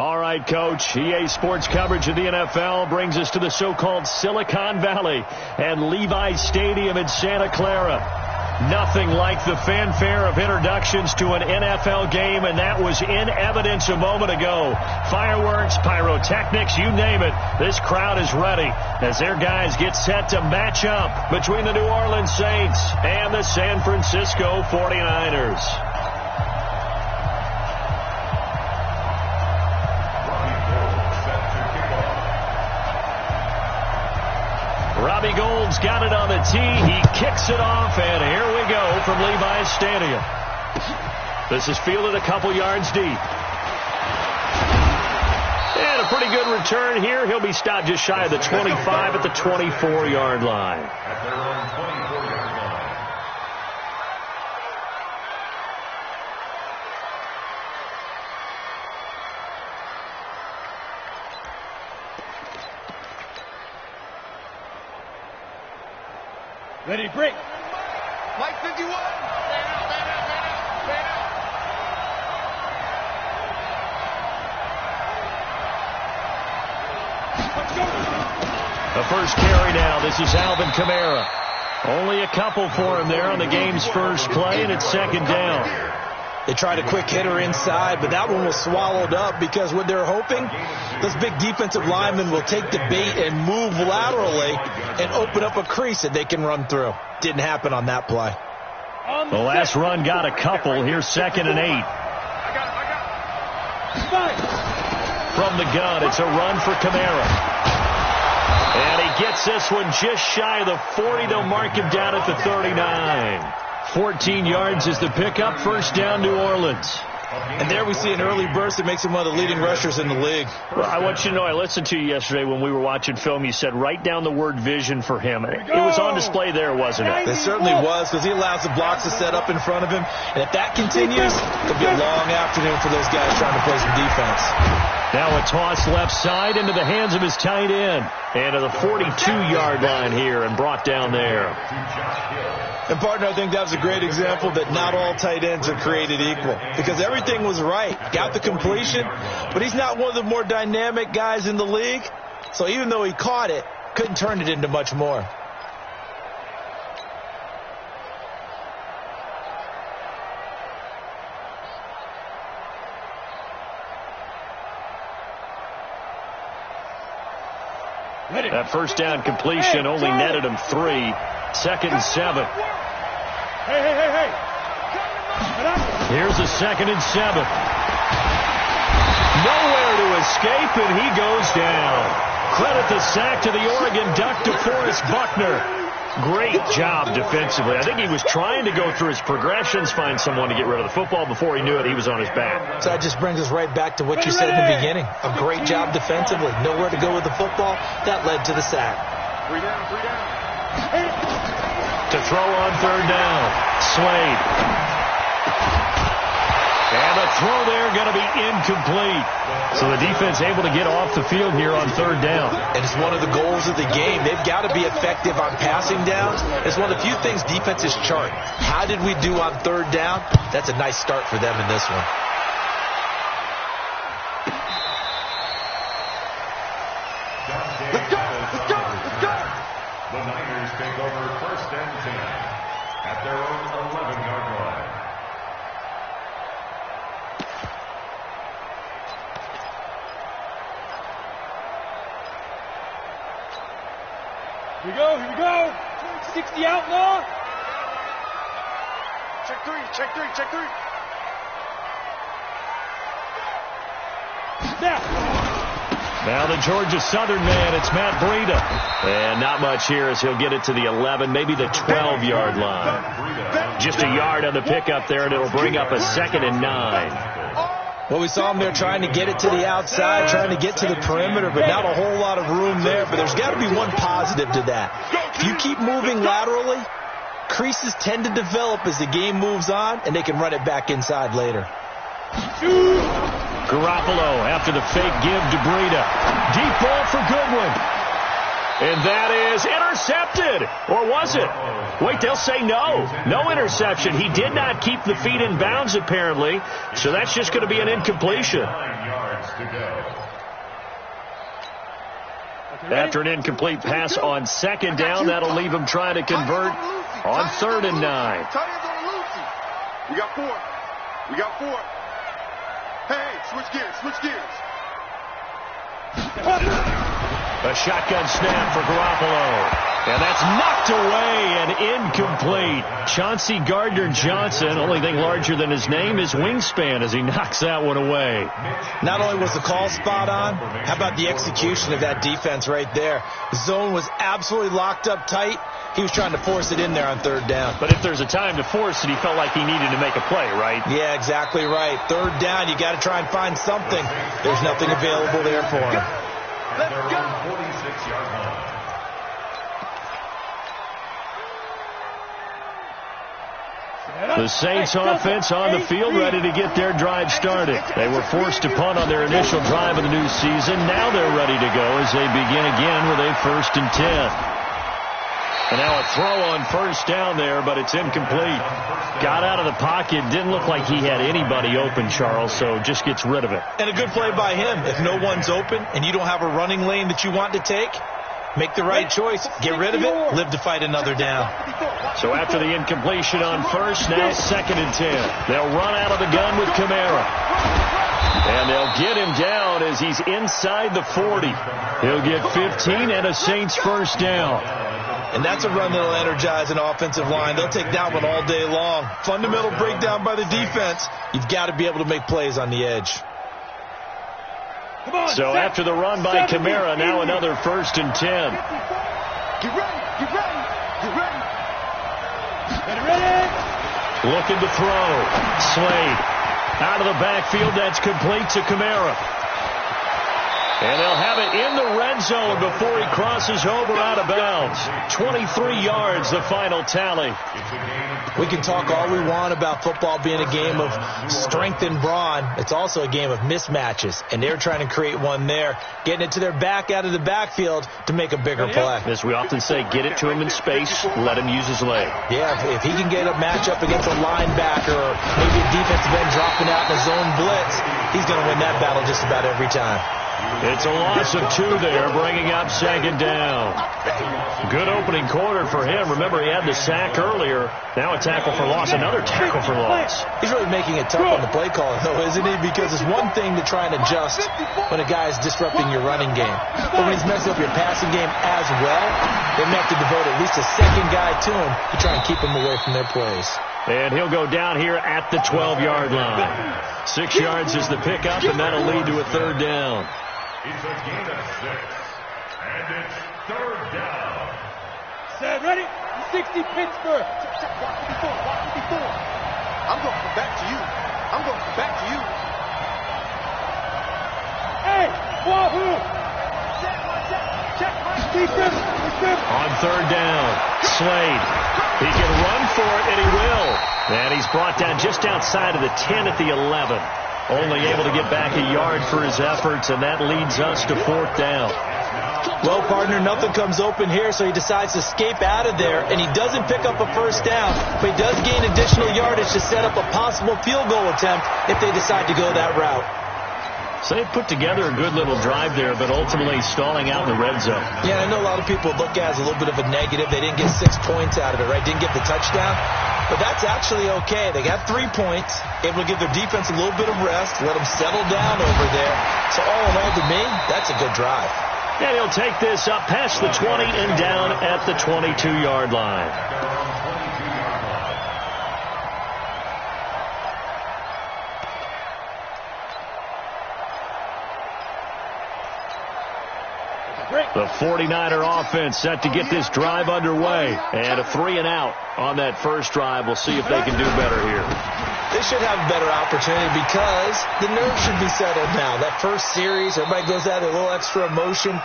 All right, Coach. EA Sports coverage of the NFL brings us to the so-called Silicon Valley and Levi's Stadium in Santa Clara. Nothing like the fanfare of introductions to an NFL game, and that was in evidence a moment ago. Fireworks, pyrotechnics, you name it. This crowd is ready as their guys get set to match up between the New Orleans Saints and the San Francisco 49ers. Robbie Gould's got it on the tee. He kicks it off, and here we go from Levi's Stadium. This is fielded a couple yards deep. And a pretty good return here. He'll be stopped just shy of the 25 at the 24-yard line. At their own 24-yard line. Ready, break. Mike 51. Fan out. The first carry now. This is Alvin Kamara. Only a couple for him there on the game's first play, and it's second down. They tried a quick hitter inside, but that one was swallowed up because what they're hoping, those big defensive linemen will take the bait and move laterally and open up a crease that they can run through. Didn't happen on that play. The last run got a couple. Here's 2nd and 8. I got it. From the gun, it's a run for Kamara. And he gets this one just shy of the 40. They'll mark him down at the 39. 14 yards is the pickup. First down, New Orleans. And there we see an early burst that makes him one of the leading rushers in the league. Well, I want you to know, I listened to you yesterday when we were watching film. You said write down the word vision for him. It was on display there, wasn't it? It certainly was, because he allows the blocks to set up in front of him. And if that continues, it'll be a long afternoon for those guys trying to play some defense. Now a toss left side into the hands of his tight end. And to the 42-yard line here and brought down there. And, partner, I think that was a great example that not all tight ends are created equal, because everything was right. Got the completion, but he's not one of the more dynamic guys in the league. So even though he caught it, couldn't turn it into much more. That first down completion only netted him 3. 2nd and 7. Hey. Here's a 2nd and 7. Nowhere to escape, and he goes down. Credit the sack to the Oregon Duck, DeForest Buckner. Great job defensively. I think he was trying to go through his progressions, find someone to get rid of the football. Before he knew it, he was on his back. So that just brings us right back to what you said in the beginning. A great job defensively. Nowhere to go with the football. That led to the sack. 3 down. To throw on 3rd down. Slade. And the throw there going to be incomplete. So the defense able to get off the field here on 3rd down. And it's one of the goals of the game. They've got to be effective on passing downs. It's one of the few things defenses chart. How did we do on 3rd down? That's a nice start for them in this one. Let's go. The Niners take over 1st and 10 at their own 11-yard line. Here we go. 60 outlaw. Check three. Now the Georgia Southern man, it's Matt Breida. And not much here as he'll get it to the 11, maybe the 12-yard line. Just a yard on the pickup there, and it'll bring up a 2nd and 9. Well, we saw him there trying to get it to the outside, trying to get to the perimeter, but not a whole lot of room there. But there's got to be one positive to that. If you keep moving laterally, creases tend to develop as the game moves on, and they can run it back inside later. Garoppolo after the fake give to Breida. Deep ball for Goodwin. And that is intercepted. Or was it? Wait, they'll say no. No interception. He did not keep the feet in bounds, apparently. So that's just going to be an incompletion. 9 yards yards to go. After an incomplete pass on second down, that'll leave him trying to convert on 3rd and 9. We got 4. We got 4. Hey, switch gears. A shotgun snap for Garoppolo. And that's knocked away and incomplete. Chauncey Gardner-Johnson, only thing larger than his name is wingspan as he knocks that one away. Not only was the call spot on, how about the execution of that defense right there? The zone was absolutely locked up tight. He was trying to force it in there on 3rd down. But if there's a time to force it, he felt like he needed to make a play, right? Yeah, exactly right. 3rd down, you got to try and find something. There's nothing available there for him. Let's go. 46-yard line. The Saints offense on the field, ready to get their drive started. They were forced to punt on their initial drive of the new season. Now they're ready to go as they begin again with a 1st and 10. And now a throw on 1st down there, but it's incomplete. Got out of the pocket. Didn't look like he had anybody open, Charles, so just gets rid of it. And a good play by him. If no one's open and you don't have a running lane that you want to take, make the right choice. Get rid of it. Live to fight another down. So after the incompletion on 1st, now 2nd and 10. They'll run out of the gun with Kamara. And they'll get him down as he's inside the 40. He'll get 15 and a Saints 1st down. And that's a run that'll energize an offensive line. They'll take that one all day long. Fundamental breakdown by the defense. You've got to be able to make plays on the edge. So after the run by Kamara, now another 1st and 10. Get ready. Looking to throw. Slade out of the backfield. That's complete to Kamara. And they'll have it in the red zone before he crosses over out of bounds. 23 yards, the final tally. We can talk all we want about football being a game of strength and brawn. It's also a game of mismatches, and they're trying to create one there, getting it to their back out of the backfield to make a bigger play. As we often say, get it to him in space, let him use his leg. Yeah, if he can get a matchup against a linebacker or maybe a defensive end dropping out in a zone blitz, he's going to win that battle just about every time. It's a loss of 2 there, bringing up 2nd down. Good opening quarter for him. Remember, he had the sack earlier. Now a tackle for loss, another tackle for loss. He's really making it tough on the play caller, though, isn't he? Because it's one thing to try and adjust when a guy is disrupting your running game. But when he's messing up your passing game as well, they may have to devote at least a second guy to him to try and keep him away from their plays. And he'll go down here at the 12-yard line. 6 yards is the pickup, and that'll lead to a 3rd down. It's a gain of 6. And it's 3rd down. Set, ready? 60 Pittsburgh. Watch it before. I'm going to come back to you. Hey, Wahoo! Check. On 3rd down, Slade. He can run for it, and he will. And he's brought down just outside of the 10 at the 11. Only able to get back a yard for his efforts, and that leads us to 4th down. Well, partner, nothing comes open here, so he decides to escape out of there, and he doesn't pick up a 1st down, but he does gain additional yardage to set up a possible field goal attempt if they decide to go that route. So they put together a good little drive there, but ultimately stalling out in the red zone. Yeah, I know a lot of people look at it as a little bit of a negative. They didn't get 6 points out of it, right? Didn't get the touchdown. But that's actually okay. They got 3 points, able to give their defense a little bit of rest, let them settle down over there. So all in all, to me, that's a good drive. And he'll take this up past the 20 and down at the 22-yard line. The 49er offense set to get this drive underway. And a 3-and-out on that first drive. We'll see if they can do better here. They should have a better opportunity because the nerves should be settled now. That first series, everybody goes out with a little extra emotion.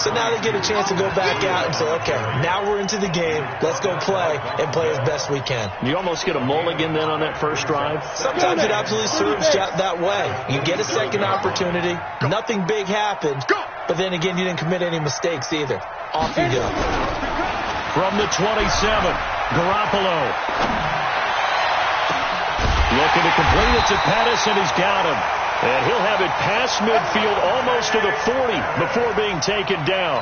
So now they get a chance to go back out and say, okay, now we're into the game. Let's go play and play as best we can. You almost get a mulligan then on that first drive? Sometimes it absolutely serves that way. You get a second opportunity. Nothing big happened. But then again, you didn't commit any mistakes either. Off you go. From the 27, Garoppolo. Looking to complete it to Pettis, and he's got him. And he'll have it past midfield almost to the 40 before being taken down.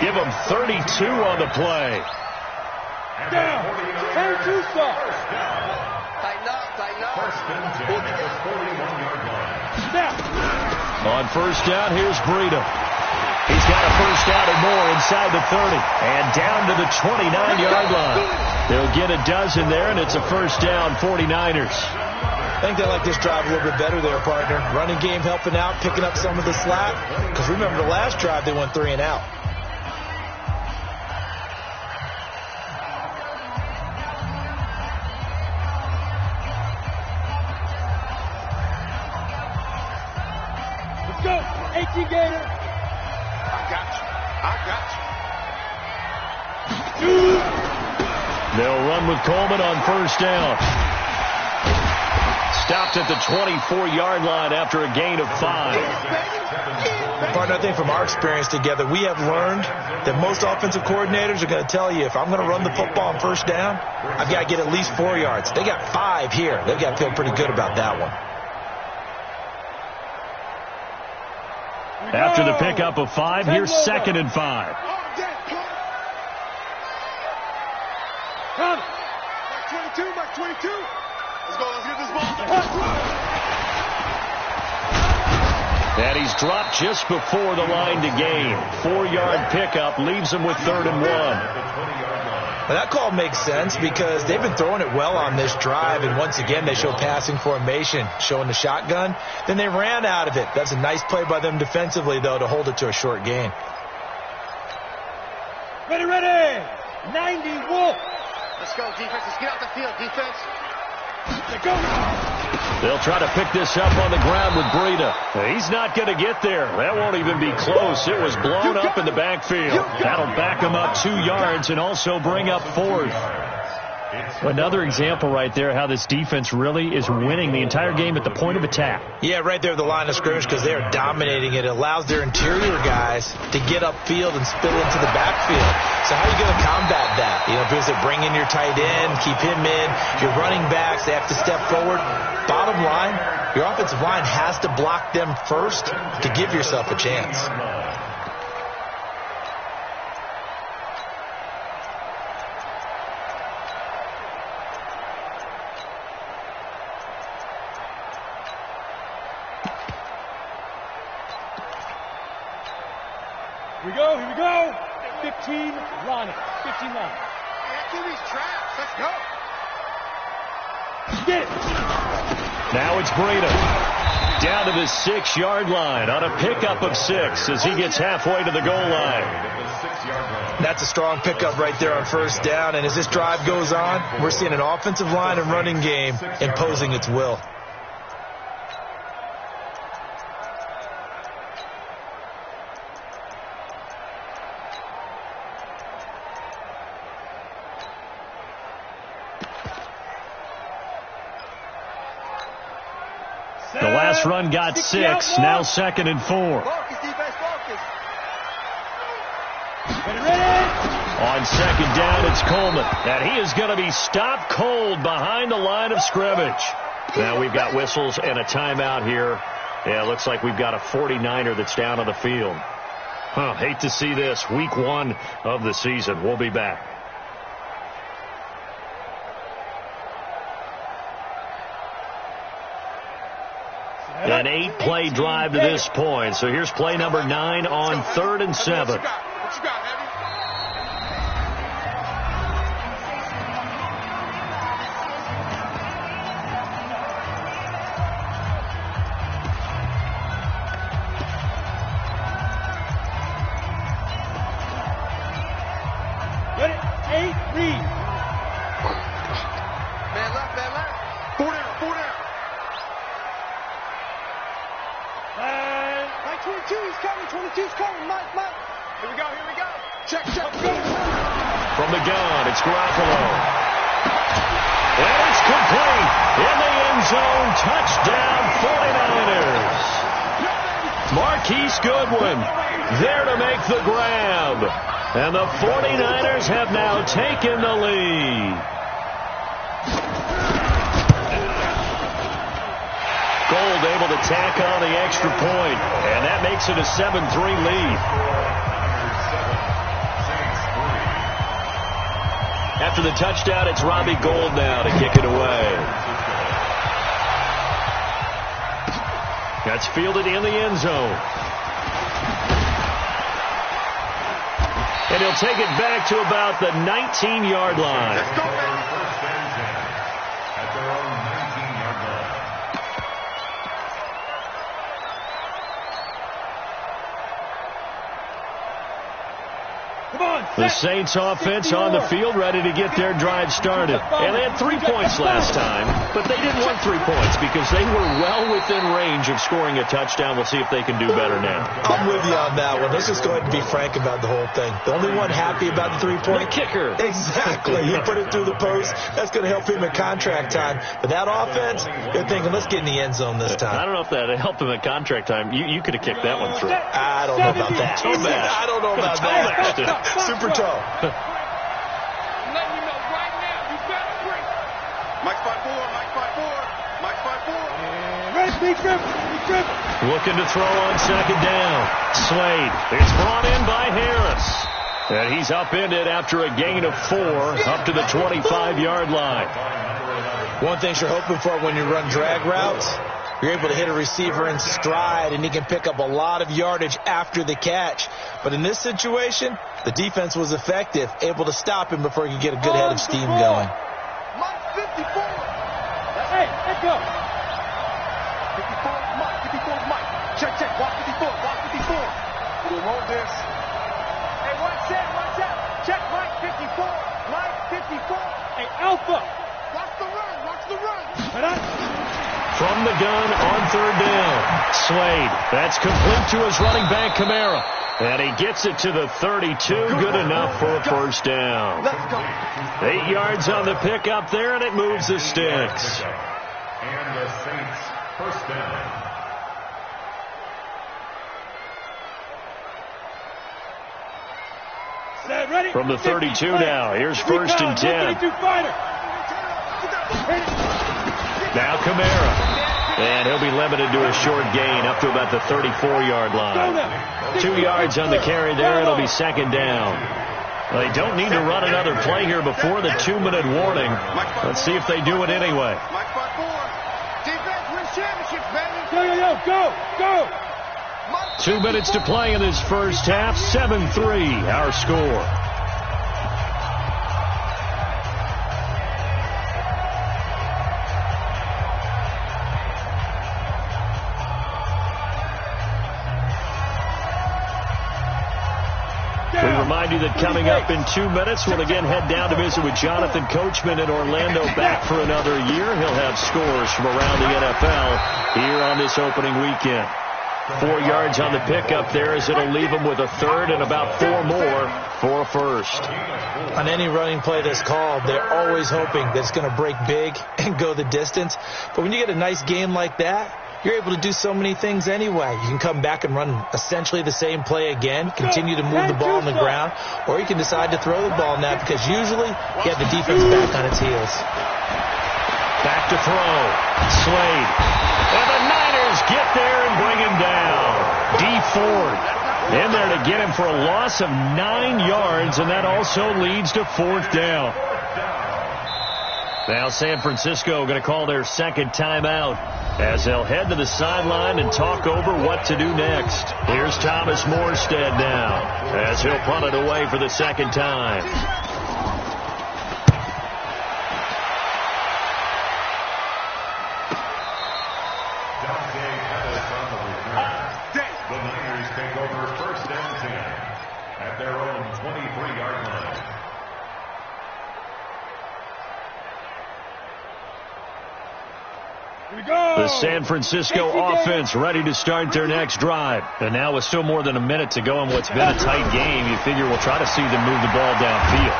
Give him 32 on the play. Down. 10-2 stop. Tighten up, tighten up. First and 10 at the 41-yard line. Snap. On first down, here's Breida. He's got a first down and more inside the 30. And down to the 29-yard line. They'll get a dozen there, and it's a first down, 49ers. I think they like this drive a little bit better there, partner. Running game helping out, picking up some of the slack. Because remember the last drive, they went 3 and out. Let's go. 18 Gator. I got you. They'll run with Coleman on first down. Stopped at the 24-yard line after a gain of 5. Partner, I think from our experience together, we have learned that most offensive coordinators are going to tell you, if I'm going to run the football on first down, I've got to get at least 4 yards. They got 5 here. They've got to feel pretty good about that one. After the pickup of 5, here's second and 5. Come. Mark 22, Mark 22. Let's get this ball. And he's dropped just before the line to gain. 4-yard pickup leaves him with 3rd and 1. Well, that call makes sense because they've been throwing it well on this drive, and once again they show passing formation, showing the shotgun. Then they ran out of it. That's a nice play by them defensively, though, to hold it to a short gain. Ready, ready. 90 Wolf. Let's go, defense. Let's get out the field, defense. Let's go. They'll try to pick this up on the ground with Breida. He's not going to get there. That won't even be close. It was blown up in the backfield. That'll back him up 2 yards and also bring up 4th. Another example right there how this defense really is winning the entire game at the point of attack. Yeah, right there at the line of scrimmage because they are dominating it. It allows their interior guys to get upfield and spill into the backfield. So how are you going to combat that? You know, because they bring in your tight end, keep him in, your running backs, they have to step forward. Bottom line, your offensive line has to block them first to give yourself a chance. Here we go. 15 Ronnie. 15 Ronnie. Get these traps. Let's go. Get it. Now it's Breida. Down to the 6-yard line on a pickup of 6 as he gets halfway to the goal line. That's a strong pickup right there on first down. And as this drive goes on, we're seeing an offensive line and running game imposing its will. The last run got 6, now 2nd and 4. Focus, defense, focus. Ready. On 2nd down, it's Coleman. And he is going to be stopped cold behind the line of scrimmage. Now we've got whistles and a timeout here. Yeah, it looks like we've got a 49er that's down on the field. Hate to see this. Week 1 of the season. We'll be back. An 8-play drive to this point. So here's play number 9 on 3rd and 7. What you got, Heavy? Ready. 8 read. Man left, man left. 4 down, 4 down. Mike 22, he's coming, 22's coming, Mike. Here we go. Check, go. From the gun, it's Garoppolo. And it's complete. In the end zone, touchdown 49ers. Marquise Goodwin there to make the grab. And the 49ers have now taken the lead. Gold able to tack on the extra point, and that makes it a 7-3 lead. After the touchdown, it's Robbie Gould now to kick it away. That's fielded in the end zone. And he'll take it back to about the 19-yard line. Let's go, man. First and 10 at their own 19-yard line. Come on, The Saints offense on the field, ready to get their drive started. And they had 3 points last time, but they didn't want 3 points because they were well within range of scoring a touchdown. We'll see if they can do better now. I'm with you on that one. Let's just go ahead and be frank about the whole thing. The only one happy about the 3-point kicker. Exactly. He put it through the post. That's going to help him in contract time. But that offense, they're thinking, let's get in the end zone this time. I don't know if that helped him at contract time. You could have kicked that one through. I don't know about that. I don't know about that. Super tall. Letting you know right now, you better break. Mike 5-4, Mike 5-4, Mike 5-4. Ready, big trip. Looking to throw on second down. Slade. It's brought in by Harris. And he's upended after a gain of 4 up to the 25-yard line. One thing you're hoping for when you run drag routes, you're able to hit a receiver in stride, and he can pick up a lot of yardage after the catch. But in this situation, the defense was effective, able to stop him before he could get a good head of steam going. Mike 54. Hey, let's go. 54, Mike, 54, Mike. Check, watch 54, watch 54. We'll roll this. Hey, watch out. Check Mike 54. Mike 54. Hey, Alpha. Watch the run. From the gun on third down. Slade. That's complete to his running back, Kamara. And he gets it to the 32. Good enough for a first down. Let's go. 8 yards on the pickup there, and it moves the sticks. And the Saints first down. Ready? From the 32 now. Here's first and 10. Now Kamara. And he'll be limited to a short gain up to about the 34-yard line. 2 yards on the carry there. It'll be second down. Well, they don't need to run another play here before the 2-minute warning. Let's see if they do it anyway. Mike 5-4. Defense wins championships, baby. Go. 2 minutes to play in this first half. 7-3 our score. We remind you that coming up in 2 minutes, we'll again head down to visit with Jonathan Coachman in Orlando, back for another year. He'll have scores from around the NFL here on this opening weekend. 4 yards on the pickup there, as it'll leave him with a third and about 4 more for a first. On any running play that's called, they're always hoping that it's going to break big and go the distance. But when you get a nice game like that, you're able to do so many things anyway. You can come back and run essentially the same play again, continue to move the ball on the ground, or you can decide to throw the ball now, because usually you have the defense back on its heels. Back to throw. Slade. And the Niners get there and bring him down. Dee Ford in there to get him for a loss of 9 yards, and that also leads to fourth down. Now San Francisco going to call their second timeout as they'll head to the sideline and talk over what to do next. Here's Thomas Morstead now as he'll punt it away for the second time. The Niners take over first and 10 at their own 23-yard line. The San Francisco offense ready to start their next drive. And now with still more than a minute to go in what's been a tight game, you figure we'll try to see them move the ball downfield.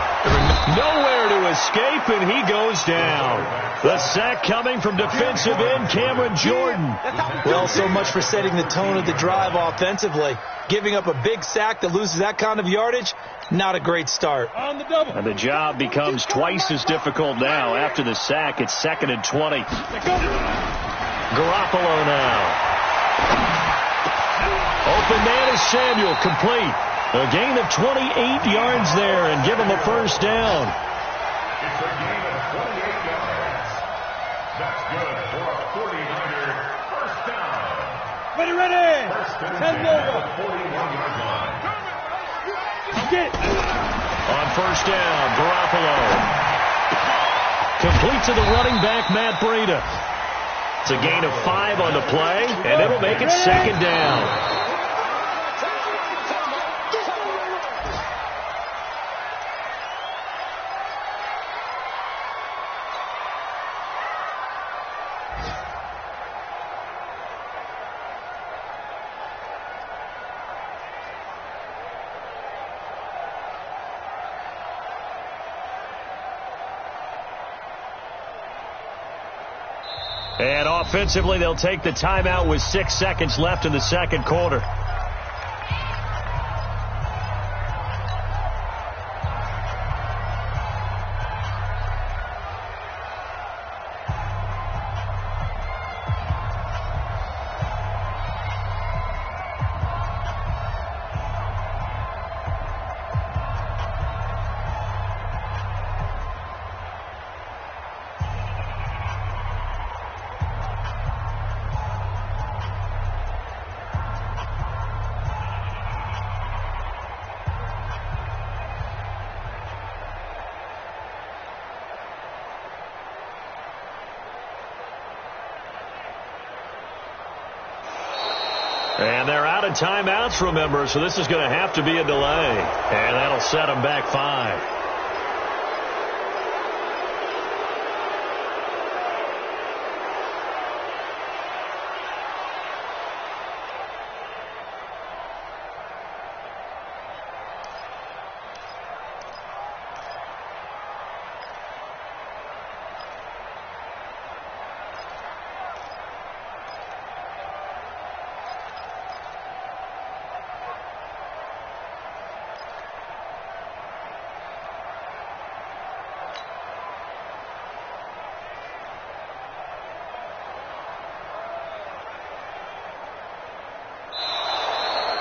Nowhere to escape, and he goes down. The sack coming from defensive end Cameron Jordan. Well, so much for setting the tone of the drive offensively. Giving up a big sack that loses that kind of yardage, not a great start. On the double. And the job becomes twice as difficult now. After the sack, it's 2nd and 20. Garoppolo now. Open man is Samuel, complete. A gain of 28 yards there and give him a first down. It's a gain of 28 yards. That's good for a 49er first down. Ready. First and 10 10 at the 41-yard line. Get. On first down, Garoppolo. Complete to the running back, Matt Breida. It's a gain of 5 on the play, and it'll make it second down. And offensively, they'll take the timeout with 6 seconds left in the second quarter. And they're out of timeouts, remember, so this is going to have to be a delay. And that'll set them back 5.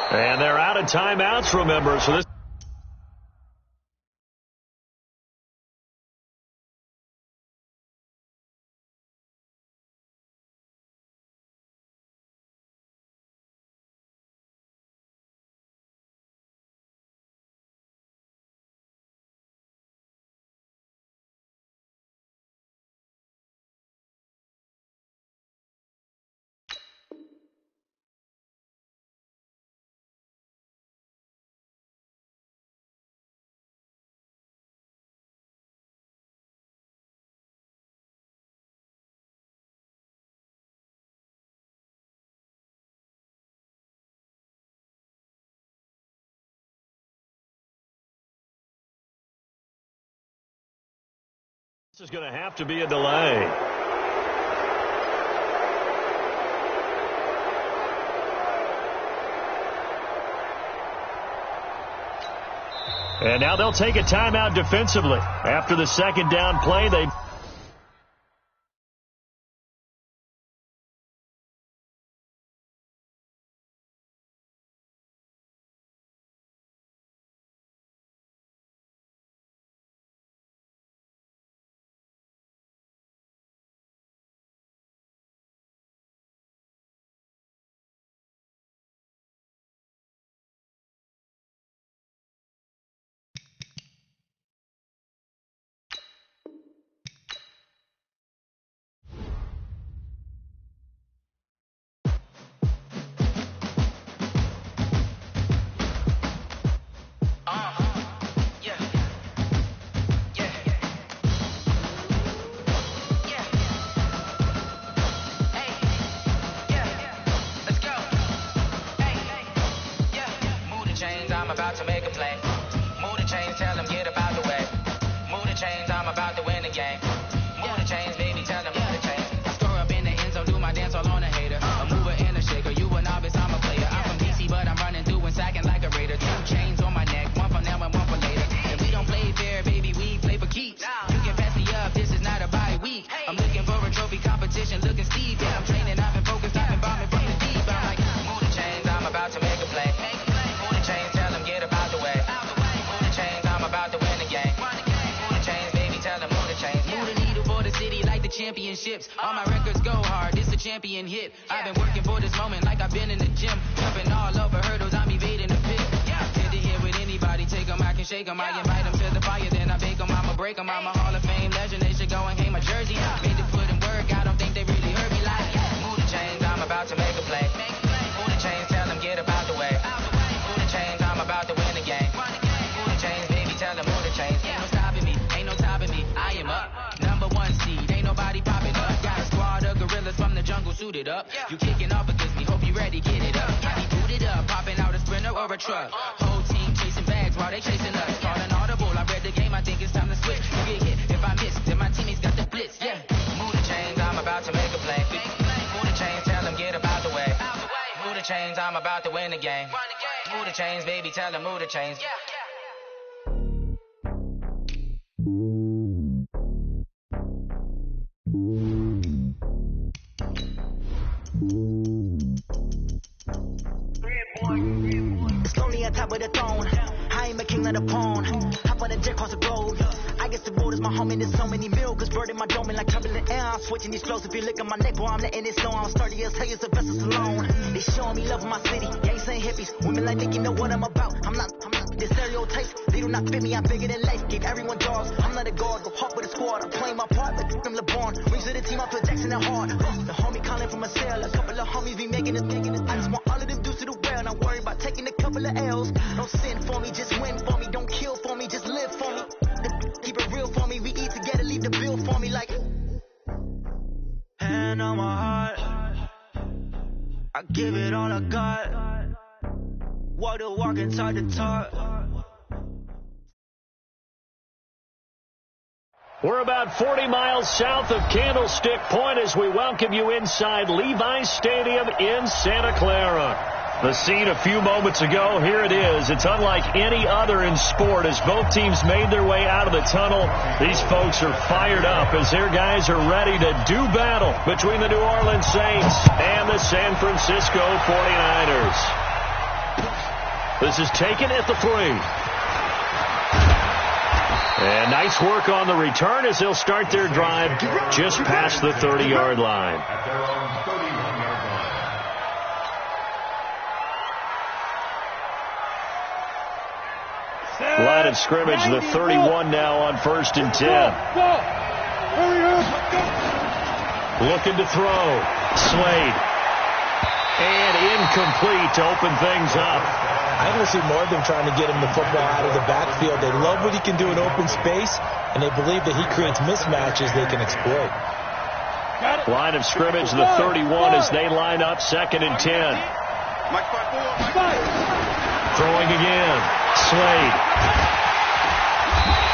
And they're out of timeouts, remember, so this... This is going to have to be a delay. And now they'll take a timeout defensively. After the second down play, they... championships. All my records go hard, this a champion hit. I've been working for this moment like I've been in the gym. Jumping all over hurdles, I'm evading the pit. Did it here with anybody, take them, I can shake them. I invite them to the fire, then I bake them, I'ma break them. I'm a Hall of Fame legend, they should go and hang my jersey. Made to put in work, I don't think they really heard me like. Move the chains, I'm about to make a play. Move the chains, tell them get up out the way. Move the chains, I'm about to win the game. Move the chains, baby, tell them move the chains. Ain't no stopping me, ain't no stopping me, I am up. Number one seed, ain't nobody popping up. Got a squad of gorillas from the jungle suited up. You kicking off against me, hope you ready, get it up. I be booted up, popping out a Sprinter or a truck. Whole team chasing bags while they chasing us. Calling audible, I read the game, I think it's time to switch. You get hit, if I miss, then my teammates got the blitz, yeah. Move the chains, I'm about to make a play. Move the chains, tell them get up out the way. Move the chains, I'm about to win the game. Move the chains, baby, tell them move the chains. It's lonely on top of the throne. I am a king, not a pawn. Hop on the jet, cross the road. I guess the road is my home, and there's so many milkers bird in my dome, and like turbulent air. I'm switching these flows. If you look at my neck, boy, I'm letting it slow. I'm sturdy as hell, as a vessel alone. They showing me love in my city. Gangs ain't hippies. Women like think you know what I'm about. I'm not. The stereotypes, they do not fit me. I'm bigger than life. Give everyone jaws. I'm not a guard. Go hard with a squad. I'm playing my part like from LeBron. Rings to the team, I feel Jackson and hard. The homie calling from a cell. A couple of homies be making it. I just want all of them dudes to do well. Not worry about taking a couple of L's. Don't sin for me, just win for me. Don't kill for me, just live for me. Keep it real for me. We eat together, leave the bill for me like. Hand on my heart, I give it all I got. Walk the walk and talk the talk. We're about 40 miles south of Candlestick Point as we welcome you inside Levi's Stadium in Santa Clara. The scene a few moments ago, here it is. It's unlike any other in sport as both teams made their way out of the tunnel. These folks are fired up as their guys are ready to do battle between the New Orleans Saints and the San Francisco 49ers. This is taken at the 3. And nice work on the return as they'll start their drive just past the 30-yard line. At their own 31-yard line. Line of scrimmage, the 31 now on 1st and 10. Looking to throw. Slade. And incomplete to open things up. I want to see more of them trying to get him the football out of the backfield. They love what he can do in open space, and they believe that he creates mismatches they can exploit. Line of scrimmage, the 31 as they line up 2nd and 10. Throwing again. Slade.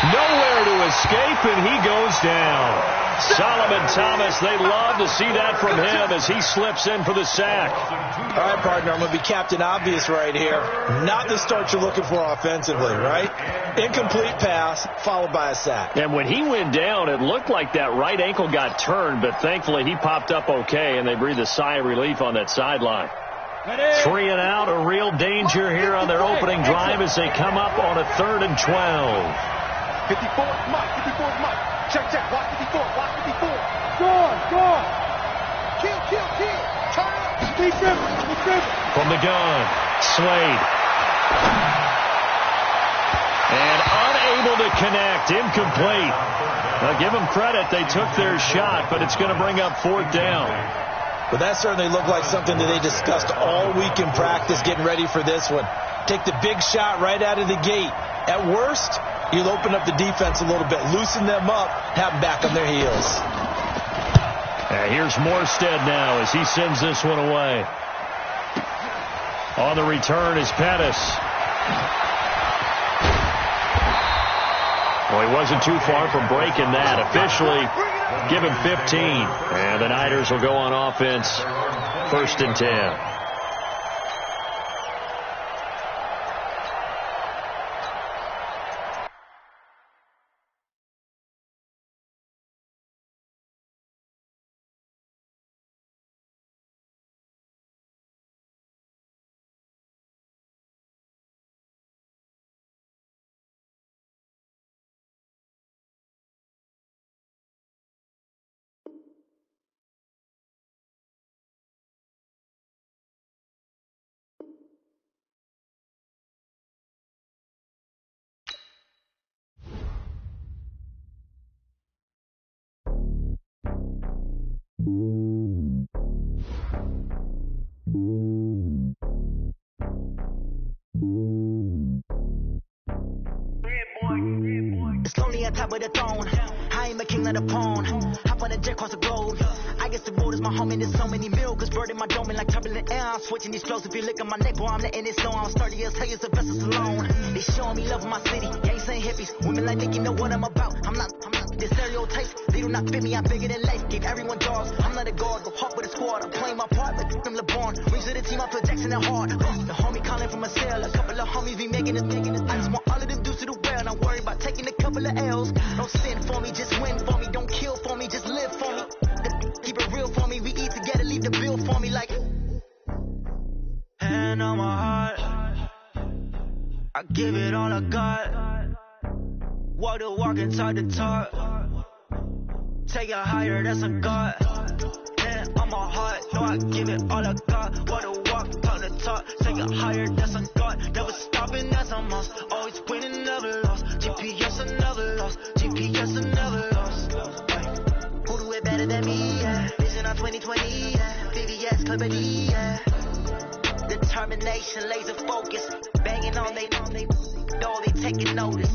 Nowhere to escape, and he goes down. Solomon Thomas, they love to see that from him as he slips in for the sack. All right, partner, I'm going to be Captain Obvious right here. Not the start you're looking for offensively, right? Incomplete pass, followed by a sack. And when he went down, it looked like that right ankle got turned, but thankfully he popped up okay, and they breathed a sigh of relief on that sideline. 3 and out, a real danger here on their opening drive as they come up on a 3rd and 12. 54, Mike, 54, Mike. Check, block 54, block 54. Score. Kill. Turn up. From the gun, Slade. And unable to connect, incomplete. Now give them credit, they took their shot, but it's going to bring up 4th down. But that certainly looked like something that they discussed all week in practice getting ready for this one. Take the big shot right out of the gate. At worst, you'll open up the defense a little bit, loosen them up, have them back on their heels. Here's Morstead now as he sends this one away. On the return is Pettis. Well, he wasn't too far from breaking that. Officially, give him 15. And the Niners will go on offense, 1st and 10. of the throne. I ain't a king of the pawn. Hop on a jet across the globe. I guess the road is my home and there's so many miracles. Birding my dome like turbulent air. I'm switching these flows. If you look at my neck, boy, I'm letting it slow. I'm sturdy as hell as Sylvester Stallone. They showing me love in my city. Gang saying hippies. Women like Nick, you know what I'm about. I'm not the stereotypes. They do not fit me. I'm bigger than life. Gave everyone jaws. I'm not a guard. Go hard with a squad. I'm playing my part, but I'm LeBron. Rings to the team. I put Jackson and hard. The homie calling from a cell. A couple of homies be making it. I just want all of them dudes to the well. Not worry about taking a couple of L's. Don't sin for me, just win for me. Don't kill for me, just live for me. Keep it real for me. We eat together, leave the bill for me like. Hand on my heart, I give it all I got. Walk the walk and talk the talk. Take it higher, that's a God. Hand on my heart, no, I give it all I got. Walk the walk, talk the talk. Take it higher, that's a God. Never stopping, that's a must. Always winning, never lost. GPS, I never lost. GPS, I never lost. Who do it better than me? Yeah. Vision on 2020. Yeah. VVS, Clarity. Yeah. Determination, laser focus. Banging on they door, they taking notice.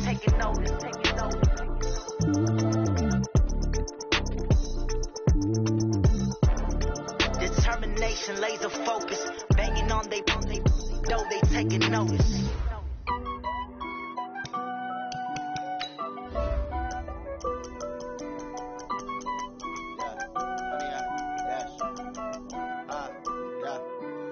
Determination, laser focus. Banging on they door, they taking notice.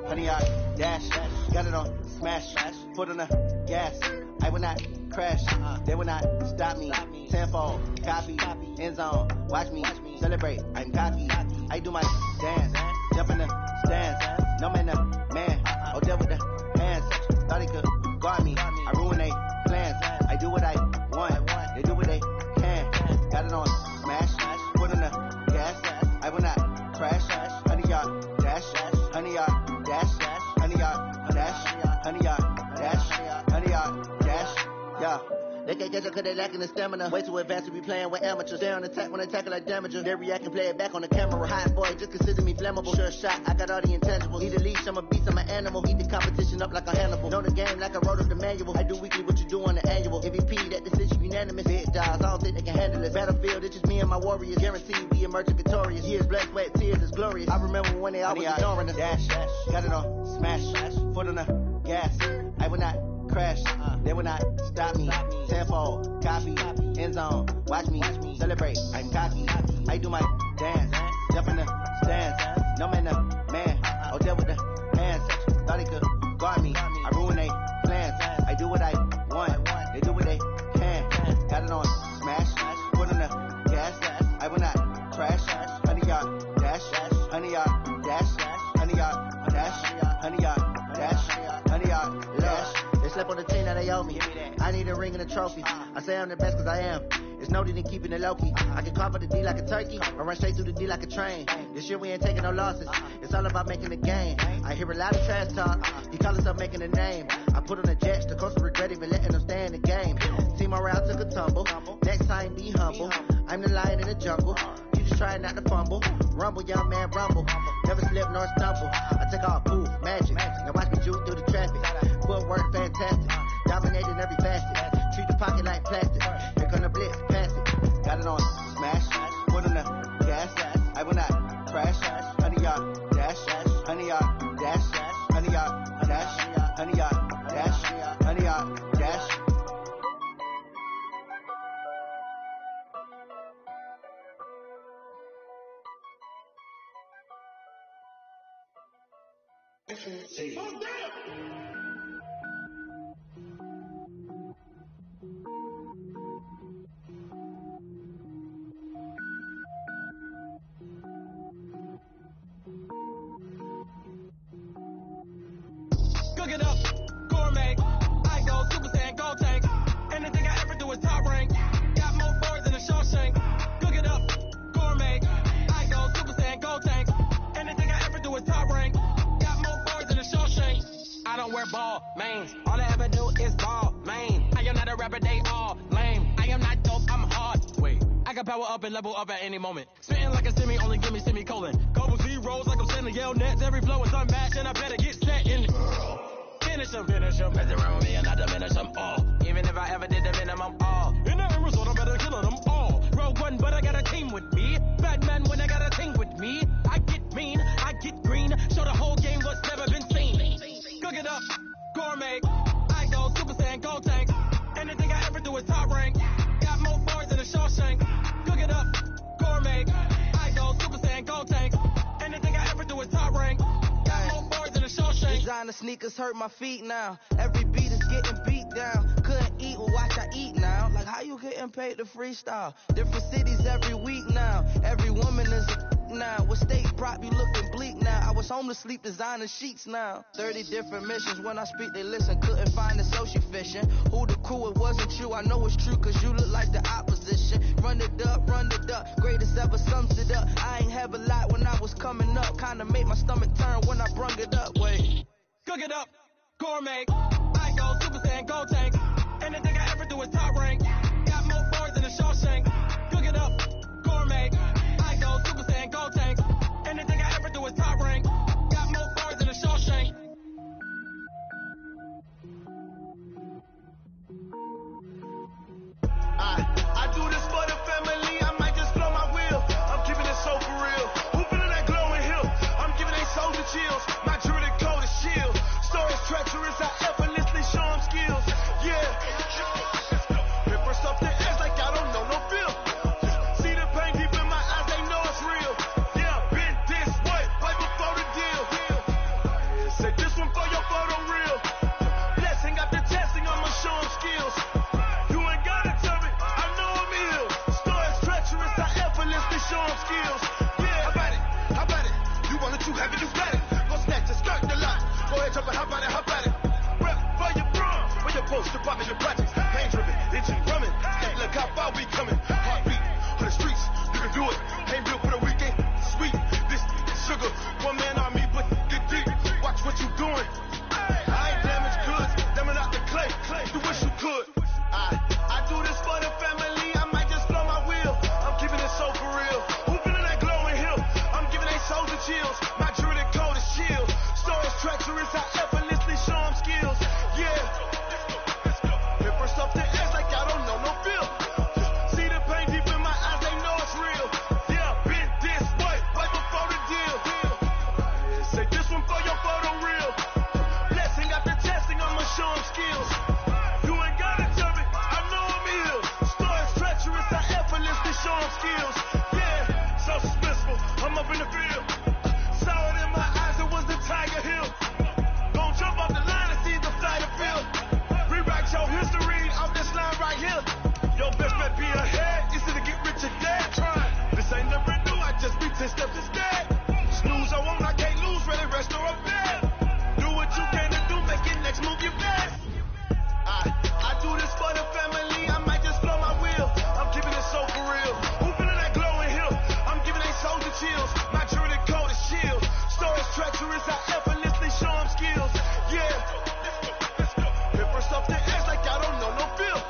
Honey, I dash, got it on smash, foot on the gas. I will not crash, they will not stop me. Tenfold, copy, end zone, watch me celebrate. I'm cocky, I do my dance, jump in the stands. No man, man, oh there with the hands. Thought he could guard me, I ruin they plans. I do what I want, they do what they can. Got it on smash, foot on the gas. I will not crash, honey, y'all dash, honey, y'all dash, honey, y'all dash, honey, y'all dash, honey, y'all dash, yeah. They can't catch up cause they lacking the stamina. Way too advanced to be playing with amateurs. Stay on attack when they tackle like damagers. They react and play it back on the camera. Hot boy, just consider me flammable. Sure shot, I got all the intangibles. Need a leash, I'm a beast, I'm an animal. Eat the competition up like a Hannibal. Know the game like I wrote up the manual. I do weekly what you do on the annual. MVP, that decision unanimous. Big dogs, I don't think they can handle it. Battlefield, it's just me and my warriors. Guaranteed we emerge victorious. Years, blood, sweat, tears, is glorious. I remember when they always ignoring us. Dash, got it on smash, foot on the gas. I will not crash, they will not stop me. Tenfold, copy, end zone, watch me celebrate. I'm cocky, I do my dance, jump in the stands. No man, man, oh there with the hands. Thought he could guard me, I ruin they plans. I do what I want, they do what they can. Got it on smash, foot on the gas. I will not crash, honey y'all dash, honey y'all dash, honey y'all dash, honey y'all dash, honey y'all dash. They slept on the team that they owe me. I need a ring and a trophy. I say I'm the best cause I am. It's no need in keeping it low-key. I can carve up the D like a turkey or run straight through the D like a train. This year we ain't taking no losses. It's all about making a game. I hear a lot of trash talk. He call himself making a name. I put on the Jets. The coach will regret even letting them stay in the game. Team morale took a tumble. Next time be humble. I'm the lion in the jungle. You just try not to fumble. Rumble, young man, rumble. Never slip nor stumble. I take off, poof, magic. Now watch me juke through the traffic. Footwork fantastic. Dominating every facet. Treat the pocket like plastic. Here come the blitz, pass it. Got it on smash. Foot on the gas. I will not crash. Honey, y'all dash. Honey, y'all dash. Honey, y'all dash. Honey, y'all dash. Honey, y'all dash. Cook it up, gourmet. I go Super Saiyan, gold tank. Anything I ever do is top rank. Got more birds than a Shawshank. Cook it up, gourmet. I go Super Saiyan, gold tank. Anything I ever do is top rank. Got more birds than a Shawshank. I don't wear ball, mains. All I ever do is ball, main. I am not a rapper, they all lame. I am not dope, I'm hard. Wait, I can power up and level up at any moment. Spitting like a semi, only give me semicolon. Couple zeros like I'm sending yell nets. Every flow is unmatched and I better get set in. Finish them, mess around with me and I diminish them all. Even if I ever did the minimum all. In the end result, I'm better killing them but I got a team with me. Bad man when I got a team with me. I get mean, I get green. Show the whole game what's never been seen. Cook it up, gourmet. I go Super Saiyan, Gold Tank. Anything I ever do is top rank. Got more bars than a Shawshank. Cook it up, gourmet. I go Super Saiyan, Gold Tank. Anything I ever do is top rank. Got more bars than a Shawshank. Designer sneakers hurt my feet now. Every beat is getting beat down. Couldn't eat, well watch I eat now. Like how you getting paid to freestyle? Different cities every week now. Every woman is a now. What state prop you looking bleak now? I was home to sleep designer sheets now. 30 different missions. When I speak they listen. Couldn't find the social fishing. Who the crew, it wasn't you. I know it's true cause you look like the opposition. Run it up, greatest ever sums it up. I ain't have a lot when I was coming up. Kinda made my stomach turn when I brung it up. Wait. Cook it up, gourmet. I go Super Saiyan, Gold Tank. Anything I ever do is top rank. Got more bars than a Shawshank. Cook it up, gourmet. I go Super Saiyan, Gold Tank. Anything I ever do is top rank. Got more bars than a Shawshank. I do this for the family. I might just blow my wheel. I'm keeping it so for real. Who feeling that glowing hill? I'm giving they soldier chills. My jewelry coat is shield. Stories treacherous. I effortlessly show them skills. Yeah. Paper stuff the edge like I don't know no feel. See the pain deep in my eyes. They know it's real. Yeah, been this way before the deal. Say this one for your photo reel. Blessing after testing. I'ma show them skills. You ain't gotta tell me. I know I'm ill. Stories treacherous. I effortlessly show them skills. Yeah, how about it? How about it? You want it too heavy? You got it. Go snatch it, skirt the lot. Go ahead, jump it. How about it? How about it? Rep for your brum. For your post, department, your projects. Pain driven, engine drumming. Hey, look how far we coming. Heartbeat on the streets. You can do it. Ain't built for the weekend. Sweet. This sugar. One man army, but get deep. Watch what you doing. I ain't damaged goods. Damn out the clay. You wish you could. I do this for the family. I might just blow my wheel. I'm keeping it so for real. Who feeling that glowing hill? I'm giving they soldier chills. My jewelry coat is shield. Stories treacherous. I effortlessly show them skills. Yeah. Paper stuff the edge like I don't know no feel. See the pain deep in my eyes. They know it's real. Yeah, been this way before the deal. Say this one for your photo reel. Blessing after testing. I'ma show them skills. You ain't gotta tell me. I know I'm ill. Stories treacherous. I effortlessly show them skills. Yeah, so suspenseful. I'm up in the field. Saw it in my eyes. It was the Tiger Hill. Gon' jump off the line and see the fly the field. Rewrite your history off this line right here. Your best bet be ahead. Easy to get rich or dead. Trying. This ain't never new. I just be 10 steps instead. Snooze I won't. I can't lose. Ready, rest or up bed. Do what you can to do. Make it next move your best. I do this for the family. I might just blow my wheel. I'm keeping it so for real. Who feeling that glowing hill? I'm giving they soldier chills. My jewelry coat is shield. Stories treacherous. I effortlessly show them skills. Yeah. Paper stuff the edge like I don't know no feel.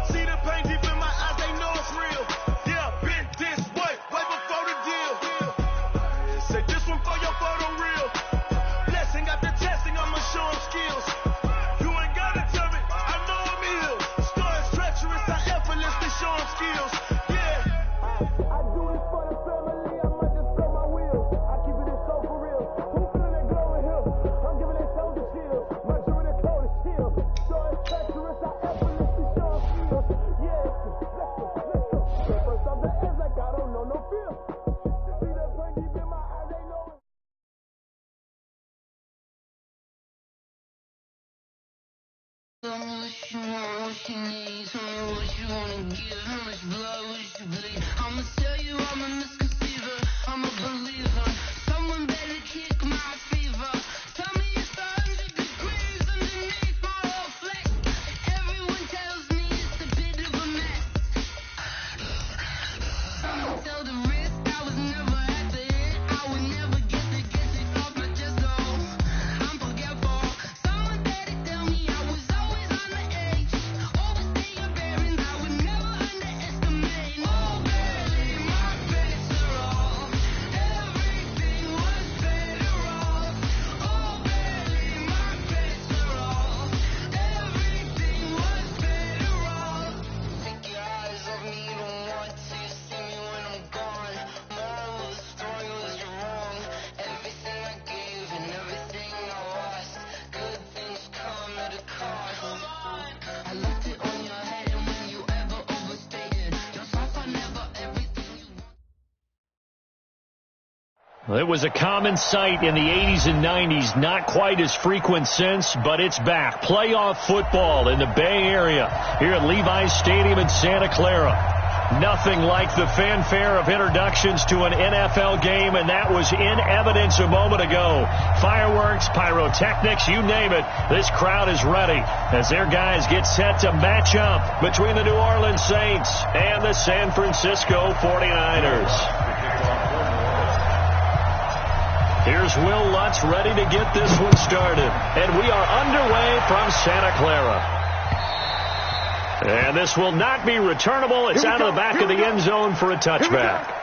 See the pain deep in my eyes. They know it's real. Yeah, been this way before the deal. Say this one for your photo reel. Blessing after testing. I'ma show them skills. You ain't gotta tell me. I know I'm ill. Stories treacherous. I effortlessly show them skills. Yeah. I do this for the family. I might just blow my wheel. I keep it so for real. Who feeling that glowing hill? I'm giving they soldier chills. My jewelry coat is shield. Stories treacherous. I effortlessly show them skills. Yeah. Let's go. First off the edge like I don't know no feel. See that pain deep in my eyes. They know it. Tell me what you want, what you need. Tell me what you wanna give. How much blood would you bleed? I'ma tell you I'm a misconceiver. I'm a believer. Someone better kick my fever. Tell me it's 100 degrees underneath my whole flex. Everyone tells me it's a bit of a mess. Someone tell the risk I was never at the end. I would never get it off my chest. Oh, I'm forgetful. Someone better tell me I was always on the edge. Overstay your bearings. I would never underestimate. Oh, baby, my face. It was a common sight in the 80s and 90s, not quite as frequent since, but it's back. Playoff football in the Bay Area here at Levi's Stadium in Santa Clara. Nothing like the fanfare of introductions to an NFL game, and that was in evidence a moment ago. Fireworks, pyrotechnics, you name it. This crowd is ready as their guys get set to match up between the New Orleans Saints and the San Francisco 49ers. Here's Will Lutz ready to get this one started. And we are underway from Santa Clara. And this will not be returnable. It's out of the back of the end zone for a touchback.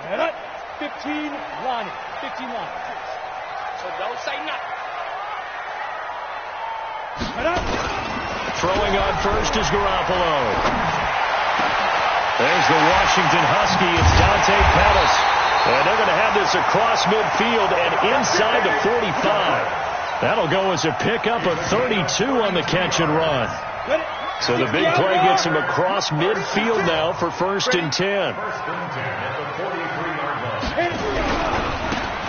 Set up. 15 line. 15 line. So don't say nothing. Set up. Throwing on first is Garoppolo. There's the Washington Husky. It's Dante Pettis. And they're going to have this across midfield and inside the 45. That'll go as a pickup of 32 on the catch and run. So the big play gets him across midfield now for 1st and 10.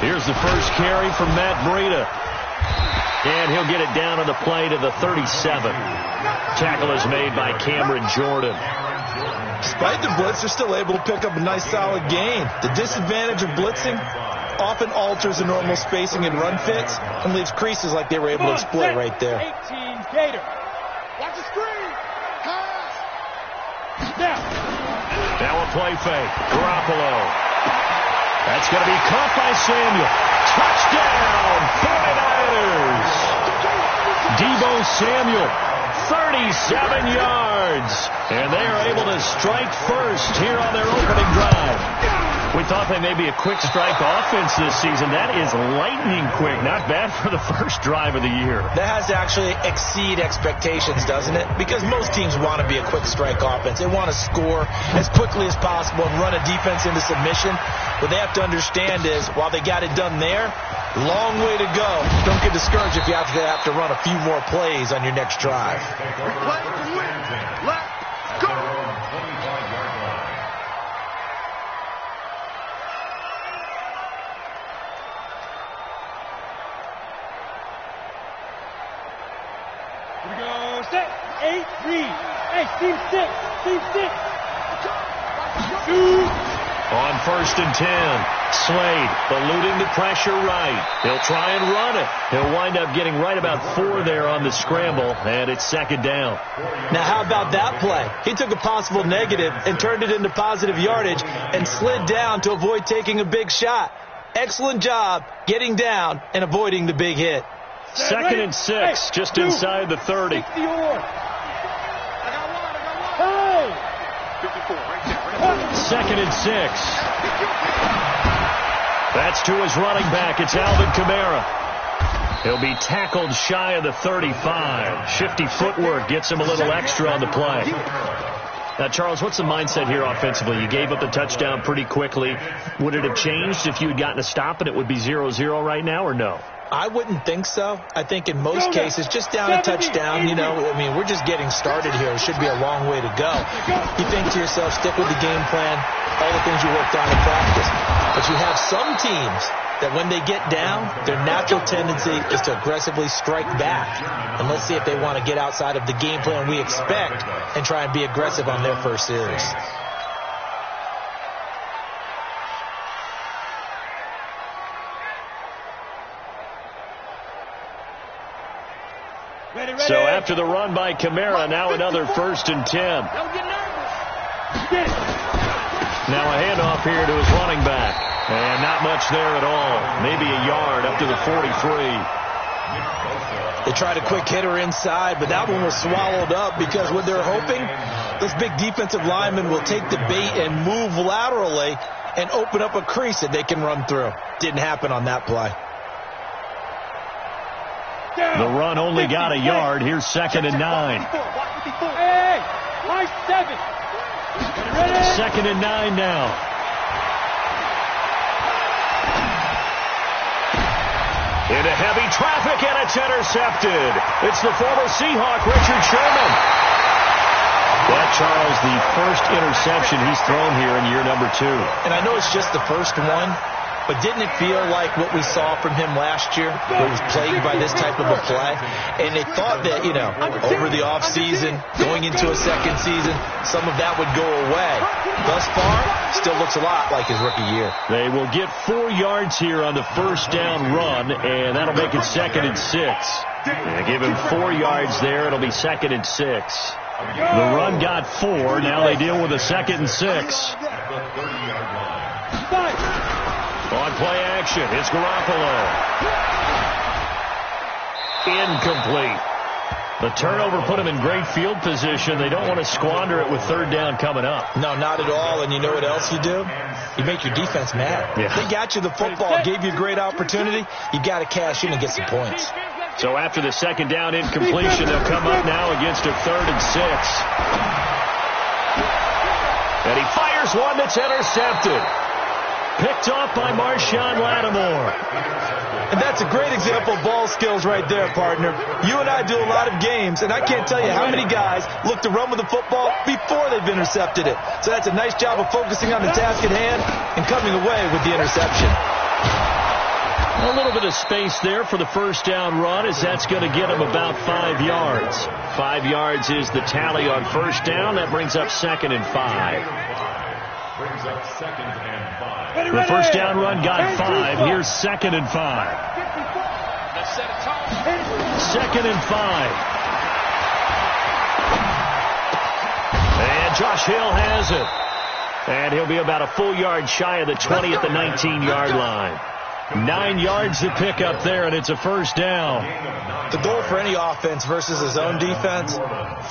Here's the first carry from Matt Breida. And he'll get it down on the play to the 37. Tackle is made by Cameron Jordan. Despite the blitz, they're still able to pick up a nice solid gain. The disadvantage of blitzing often alters the normal spacing and run fits and leaves creases like they were able to exploit right there. 18 Gator. Watch the screen. Pass. Now a play fake. Garoppolo. That's going to be caught by Samuel. Touchdown, 49ers. Deebo Samuel, 37 yards. And they are able to strike first here on their opening drive. We thought they may be a quick strike offense this season. That is lightning quick. Not bad for the first drive of the year. That has to actually exceed expectations, doesn't it? Because most teams want to be a quick strike offense. They want to score as quickly as possible and run a defense into submission. What they have to understand is, while they got it done there, long way to go. Don't get discouraged if you have to run a few more plays on your next drive. Let's go. Here we go. Set. 8-3. Hey, Steve 6. Steve 6. Shoot. On 1st and 10, Slade eluding the pressure right. He'll try and run it. He'll wind up getting right about 4 there on the scramble, and it's 2nd down. Now, how about that play? He took a possible negative and turned it into positive yardage and slid down to avoid taking a big shot. Excellent job getting down and avoiding the big hit. 2nd and 6, just inside the 30. 54, right there. 2nd and 6. That's to his running back. It's Alvin Kamara. He'll be tackled shy of the 35. Shifty footwork gets him a little extra on the play. Now, Charles, what's the mindset here offensively? You gave up the touchdown pretty quickly. Would it have changed if you had gotten a stop and it would be 0-0 right now, or no? I wouldn't think so. I think in most cases, just down a touchdown, we're just getting started here. It should be a long way to go. You think to yourself, stick with the game plan, all the things you worked on in practice. But you have some teams that when they get down, their natural tendency is to aggressively strike back. And let's see if they want to get outside of the game plan we expect and try and be aggressive on their first series. So after the run by Kamara, now another 1st and 10. Now a handoff here to his running back. And not much there at all. Maybe a yard up to the 43. They tried a quick hitter inside, but that one was swallowed up because what they're hoping, those big defensive linemen will take the bait and move laterally and open up a crease that they can run through. Didn't happen on that play. The run only got a yard. Here's 2nd and 9. Hey, Mike 7. 2nd and 9 now. Into heavy traffic, and it's intercepted. It's the former Seahawk, Richard Sherman. That, Charles, the first interception he's thrown here in year number 2. And I know it's just the first one, but didn't it feel like what we saw from him last year, where he was plagued by this type of a play? And they thought that, over the offseason, going into a second season, some of that would go away. Thus far, still looks a lot like his rookie year. They will get 4 yards here on the first down run, and that'll make it 2nd and 6. They give him 4 yards there. It'll be 2nd and 6. The run got 4. Now they deal with a 2nd and 6. On play action, it's Garoppolo. Incomplete. The turnover put him in great field position. They don't want to squander it with 3rd down coming up. No, not at all. And you know what else you do? You make your defense mad. Yeah. They got you the football, gave you a great opportunity. You got to cash in and get some points. So after the 2nd down incompletion, they'll come up now against a 3rd and 6. And he fires one that's intercepted. Picked off by Marshawn Lattimore. And that's a great example of ball skills right there, partner. You and I do a lot of games, and I can't tell you how many guys look to run with the football before they've intercepted it. So that's a nice job of focusing on the task at hand and coming away with the interception. A little bit of space there for the first down run, as that's going to get him about 5 yards. 5 yards is the tally on first down. That brings up 2nd and 5. Brings up 2nd and 5. The first down run got 5. Here's 2nd and 5. 2nd and 5. And Josh Hill has it. And he'll be about a full yard shy of the 20 at the 19-yard line. 9 yards to pick up there, and it's a first down. The goal for any offense versus his own defense,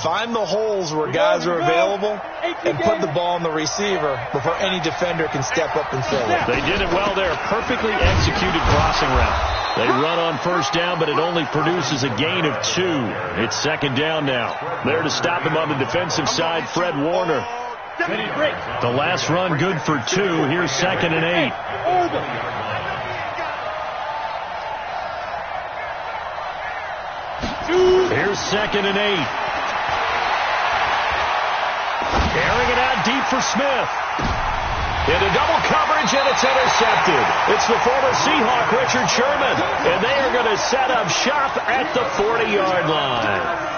find the holes where guys are available and put the ball on the receiver before any defender can step up and fill it. They did it well there. Perfectly executed crossing route. They run on first down, but it only produces a gain of 2. It's 2nd down now. There to stop him on the defensive side, Fred Warner. The last run good for 2. Here's 2nd and 8. Here's 2nd and 8. Airing it out deep for Smith. Into double coverage, and it's intercepted. It's the former Seahawk, Richard Sherman. And they are going to set up shop at the 40-yard line.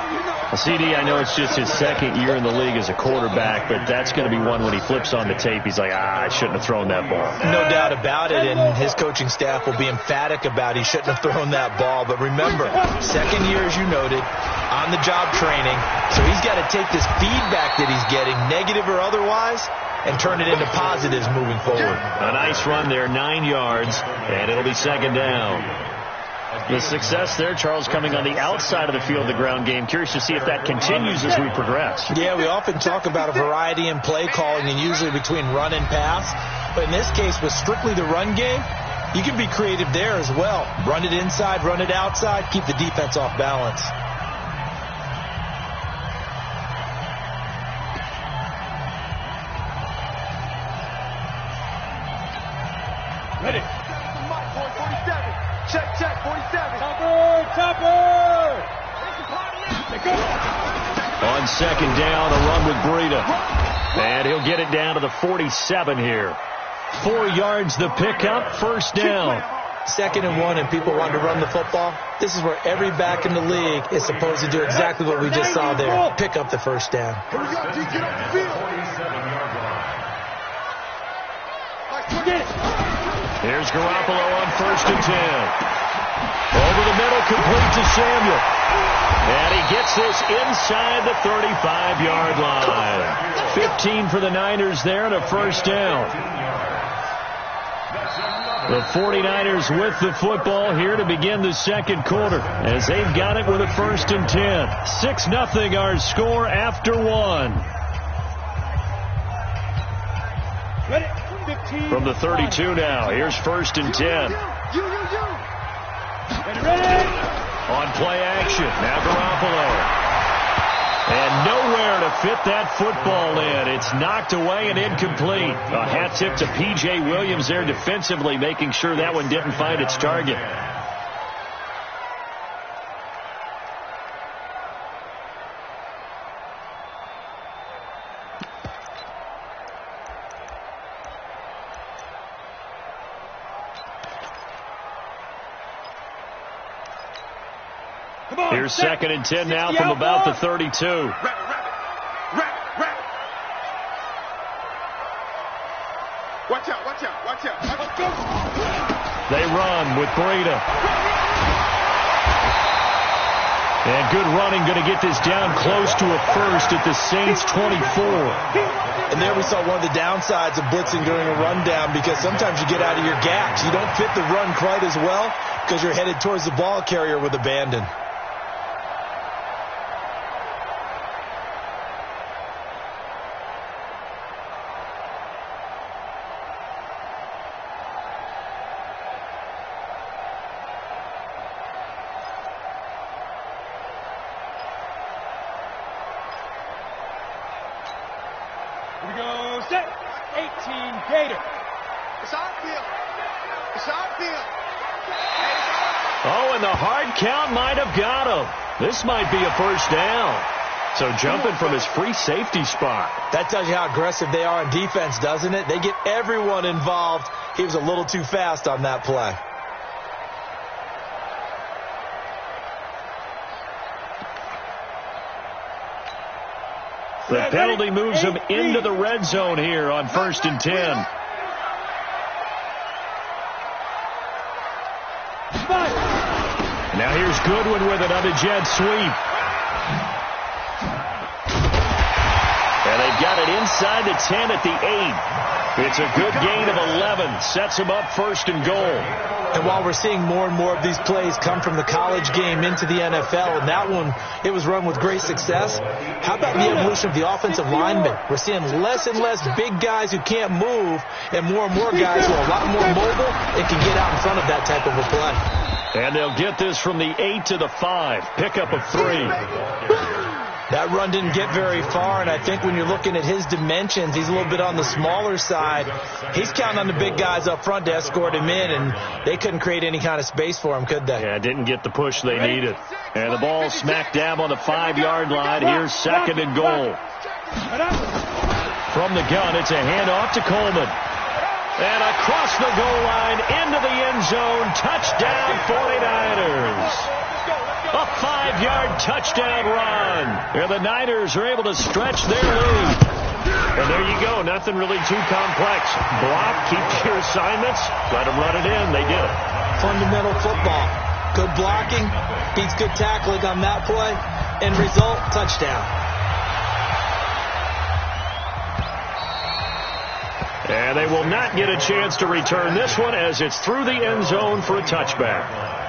CD, I know it's just his 2nd year in the league as a quarterback, but that's going to be one when he flips on the tape, he's like, I shouldn't have thrown that ball. No doubt about it, and his coaching staff will be emphatic about he shouldn't have thrown that ball. But remember, 2nd year, as you noted, on-the-job training, so he's got to take this feedback that he's getting, negative or otherwise, and turn it into positives moving forward. A nice run there, 9 yards, and it'll be 2nd down. The success there, Charles, coming on the outside of the field, the ground game. Curious to see if that continues as we progress. Yeah, we often talk about a variety in play calling and usually between run and pass. But in this case, with strictly the run game, you can be creative there as well. Run it inside, run it outside, keep the defense off balance. Ready. Check, 47. Topper! On 2nd down, a run with Breida. And he'll get it down to the 47 here. 4 yards the pickup, first down. 2nd and 1, and people want to run the football. This is where every back in the league is supposed to do exactly what we just saw there. Pick up the first down. Here's Garoppolo on 1st and 10. Over the middle, complete to Samuel. And he gets this inside the 35-yard line. 15 for the Niners there, and a first down. The 49ers with the football here to begin the 2nd quarter, as they've got it with a 1st and 10. 6-0 our score after 1. Ready? 15. From the 32 now, here's 1st and 10. On play action, now Garoppolo. And nowhere to fit that football in. It's knocked away and incomplete. A hat tip to P.J. Williams there defensively, making sure that one didn't find its target. Here's 2nd and 10 now from about the 32. Watch out, watch out, watch out. They run with Breida. And good running, going to get this down close to a first at the Saints 24. And there we saw one of the downsides of blitzing during a rundown, because sometimes you get out of your gaps. You don't fit the run quite as well because you're headed towards the ball carrier with abandon. Count might have got him. This might be a first down. So jumping from his free safety spot. That tells you how aggressive they are on defense, doesn't it? They get everyone involved. He was a little too fast on that play. The penalty moves him into the red zone here on 1st and 10. Now here's Goodwin with another jet sweep. And they've got it inside the 10 at the 8. It's a good gain of 11. Sets them up 1st and goal. And while we're seeing more and more of these plays come from the college game into the NFL, and that one, it was run with great success, how about the evolution of the offensive linemen? We're seeing less and less big guys who can't move and more guys who are a lot more mobile and can get out in front of that type of a play. And they'll get this from the 8 to the 5. Pickup of 3. That run didn't get very far, and I think when you're looking at his dimensions, he's a little bit on the smaller side. He's counting on the big guys up front to escort him in, and they couldn't create any kind of space for him, could they? Yeah, didn't get the push they needed. And the ball smack dab on the 5-yard line. Here's 2nd and goal. From the gun, it's a handoff to Coleman. And across the goal line, into the end zone, touchdown 49ers. A 5-yard touchdown run. And the Niners are able to stretch their lead. And there you go, nothing really too complex. Block, keep your assignments, let them run it in. They did it. Fundamental football. Good blocking, beats good tackling on that play. End result, touchdown. And they will not get a chance to return this one as it's through the end zone for a touchback.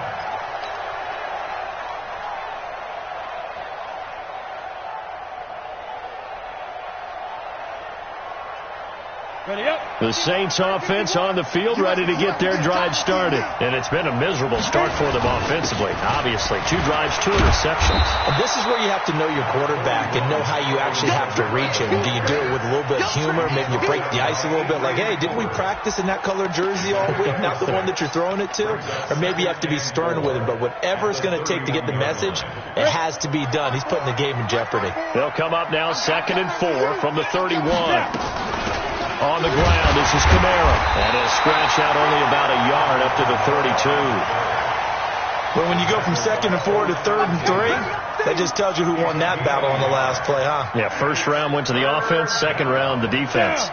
Ready up. The Saints offense on the field, ready to get their drive started. And it's been a miserable start for them offensively. Obviously, 2 drives, 2 interceptions. And this is where you have to know your quarterback and know how you actually have to reach him. Do you do it with a little bit of humor? Maybe you break the ice a little bit, like, hey, didn't we practice in that colored jersey all week, not the one that you're throwing it to? Or maybe you have to be stern with him. But whatever it's going to take to get the message, it has to be done. He's putting the game in jeopardy. They'll come up now 2nd and 4 from the 31. On the ground, this is Kamara. And he'll scratch out only about a yard up to the 32. Well, when you go from 2nd and 4 to 3rd and 3, that just tells you who won that battle on the last play, huh? Yeah, first round went to the offense, second round the defense.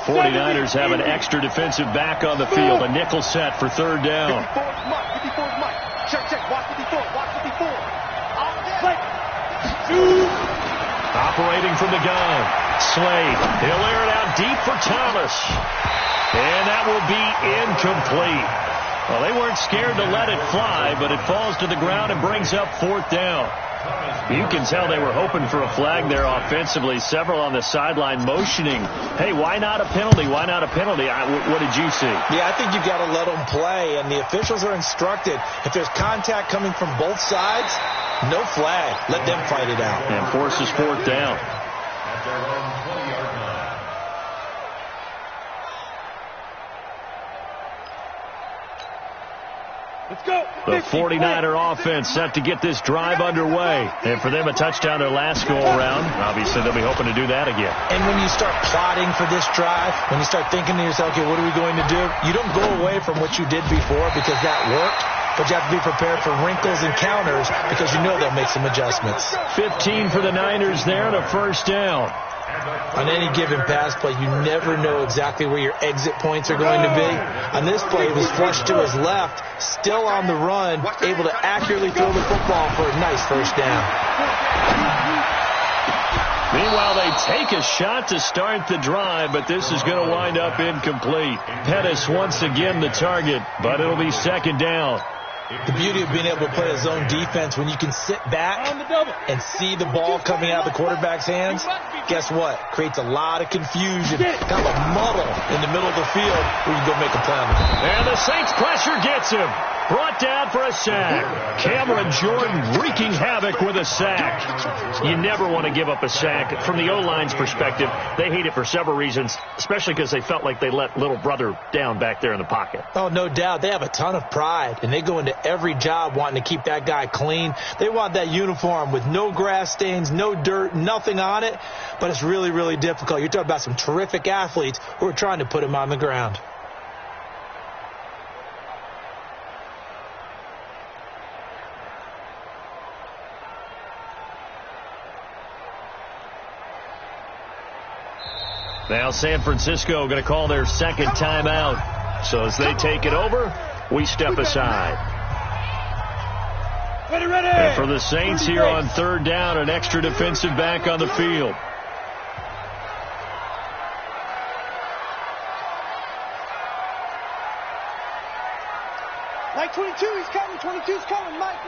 49ers have an extra defensive back on the field, a nickel set for 3rd down. 54's Mike. 54's Mike. Check. Watch 54. Watch 54. Play. Operating from the gun. Slade. He'll air it out deep for Thomas. And that will be incomplete. Well, they weren't scared to let it fly, but it falls to the ground and brings up 4th down. You can tell they were hoping for a flag there offensively. Several on the sideline motioning, hey, why not a penalty? Why not a penalty? What did you see? Yeah, I think you've got to let them play, and the officials are instructed, if there's contact coming from both sides, no flag. Let them fight it out. And forces fourth down. At their own 20-yard line. Let's go. The 49er offense set to get this drive underway. And for them, a touchdown their last go-around. Obviously, they'll be hoping to do that again. And when you start plotting for this drive, when you start thinking to yourself, okay, what are we going to do? You don't go away from what you did before because that worked. But you have to be prepared for wrinkles and counters because you know they'll make some adjustments. 15 for the Niners there and a first down. On any given pass play, you never know exactly where your exit points are going to be. On this play, he was flushed to his left, still on the run, able to accurately throw the football for a nice first down. Meanwhile, they take a shot to start the drive, but this is going to wind up incomplete. Pettis once again the target, but it'll be second down. The beauty of being able to play a zone defense when you can sit back and see the ball coming out of the quarterback's hands, guess what? Creates a lot of confusion, kind of a muddle in the middle of the field where you go make a play on it. And the Saints pressure gets him. Brought down for a sack. Cameron Jordan wreaking havoc with a sack. You never want to give up a sack. From the O-line's perspective, they hate it for several reasons, especially because they felt like they let little brother down back there in the pocket. Oh, no doubt. They have a ton of pride, and they go into every job wanting to keep that guy clean. They want that uniform with no grass stains, no dirt, nothing on it, but it's really, really difficult. You're talking about some terrific athletes who are trying to put him on the ground. Now San Francisco going to call their second timeout. So as they take it over, we step aside. Ready. And for the Saints here on third down, an extra defensive back on the field. Mike 22, he's coming. 22's coming. Mike.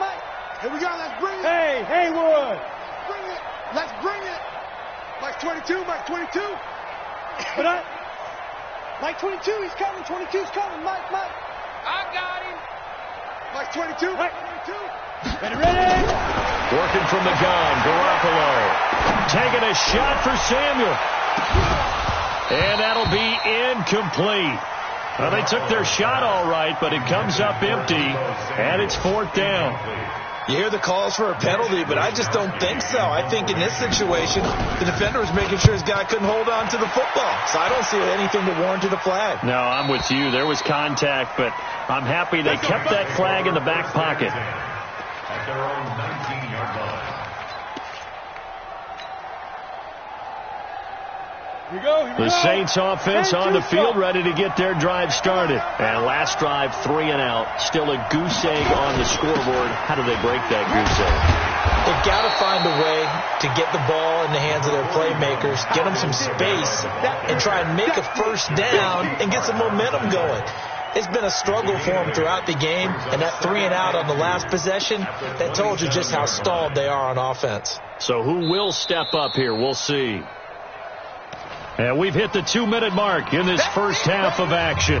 Here we go. Let's bring it. Hey, Haywood. Bring it. Let's bring it. Mike 22. But Mike 22, he's coming. 22's coming. Mike. I got him. Mike 22. Mike 22. Ready. Working from the gun, Garoppolo. Taking a shot for Samuel. And that'll be incomplete. Well, they took their shot all right, but it comes up empty, and it's fourth down. You hear the calls for a penalty, but I just don't think so. I think in this situation, the defender was making sure his guy couldn't hold on to the football. So I don't see anything to warrant a flag. No, I'm with you. There was contact, but I'm happy they kept that flag in the back pocket. At their own 19-yard line. The Saints offense on the field, ready to get their drive started. And last drive, 3 and out. Still a goose egg on the scoreboard. How do they break that goose egg? They've got to find a way to get the ball in the hands of their playmakers, get them some space, and try and make a first down and get some momentum going. It's been a struggle for them throughout the game, and that 3 and out on the last possession, that told you just how stalled they are on offense. So who will step up here? We'll see. And we've hit the 2-minute mark in this first half of action.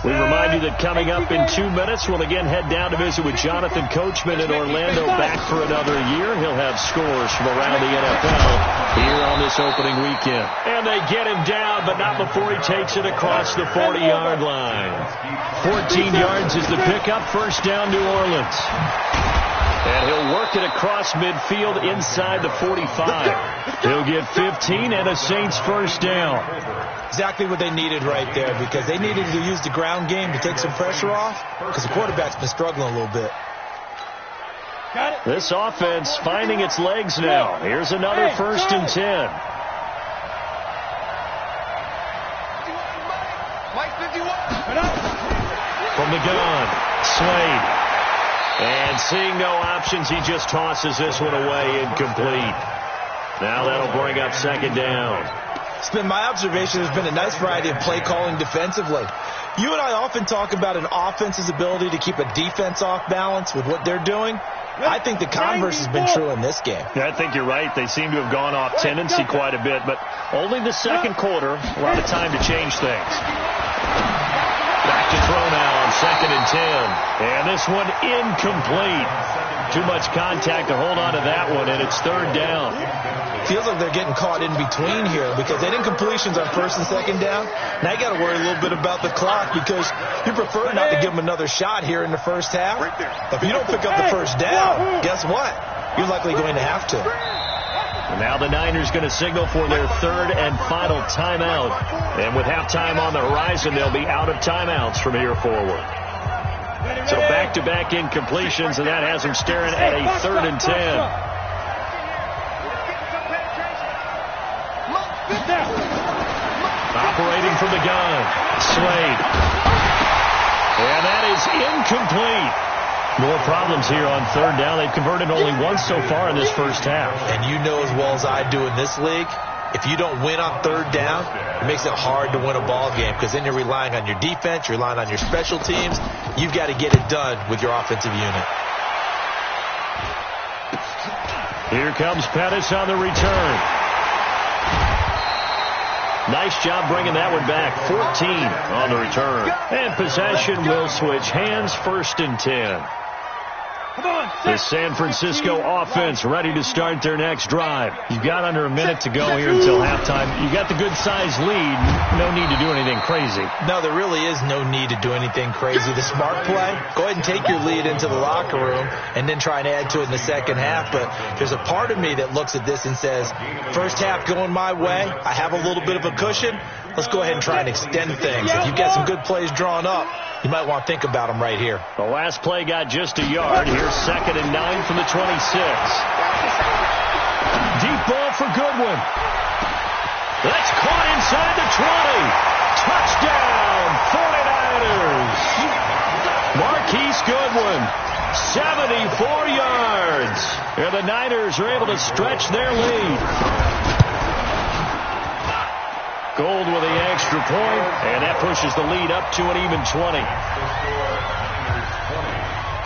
We remind you that coming up in 2 minutes, we'll again head down to visit with Jonathan Coachman in Orlando, back for another year. He'll have scores from around the NFL here on this opening weekend. And they get him down, but not before he takes it across the 40-yard line. 14 yards is the pickup, first down New Orleans. And he'll work it across midfield inside the 45. He'll get 15 and a Saints first down. Exactly what they needed right there, because they needed to use the ground game to take some pressure off, because the quarterback's been struggling a little bit. This offense finding its legs now. Here's another first and 10. From the gun, Slade. And seeing no options, he just tosses this one away, incomplete. Now that'll bring up second down. It's been my observation there's been a nice variety of play calling defensively. You and I often talk about an offense's ability to keep a defense off balance with what they're doing. I think the converse has been true in this game. Yeah, I think you're right. They seem to have gone off tendency quite a bit, but only the second quarter, a lot of time to change things. Back to throw now on 2nd and 10. And this one incomplete. Too much contact to hold on to that one, and it's 3rd down. Feels like they're getting caught in between here because they did incompletions on 1st and 2nd down. Now you got to worry a little bit about the clock because you prefer not to give them another shot here in the first half. If you don't pick up the 1st down, guess what? You're likely going to have to. And now the Niners going to signal for their 3rd and final timeout. And with halftime on the horizon, they'll be out of timeouts from here forward. So back-to-back incompletions, and that has them staring at a 3rd and 10. Operating from the gun, Slade. And that is incomplete. More problems here on 3rd down. They've converted only once so far in this first half. And you know as well as I do in this league, if you don't win on 3rd down, it makes it hard to win a ball game because then you're relying on your defense, you're relying on your special teams. You've got to get it done with your offensive unit. Here comes Pettis on the return. Nice job bringing that one back. 14 on the return. And possession will switch hands. 1st and 10. The San Francisco offense ready to start their next drive. You've got under a minute to go here until halftime. You got the good-sized lead. No need to do anything crazy. No, there really is no need to do anything crazy. The smart play, go ahead and take your lead into the locker room and then try and add to it in the second half. But there's a part of me that looks at this and says, first half going my way, I have a little bit of a cushion. Let's go ahead and try and extend things. If you've got some good plays drawn up, you might want to think about them right here. The last play got just a yard. Here's 2nd and 9 from the 26. Deep ball for Goodwin. That's caught inside the 20. Touchdown, 49ers. Marquise Goodwin, 74 yards. And the Niners are able to stretch their lead. Gold with the extra point, and that pushes the lead up to an even 20.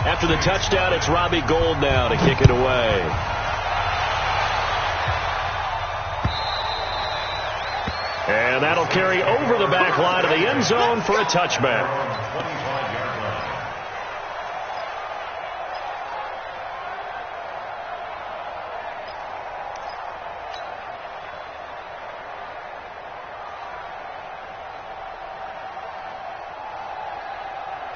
After the touchdown, it's Robbie Gould now to kick it away. And that'll carry over the back line of the end zone for a touchback.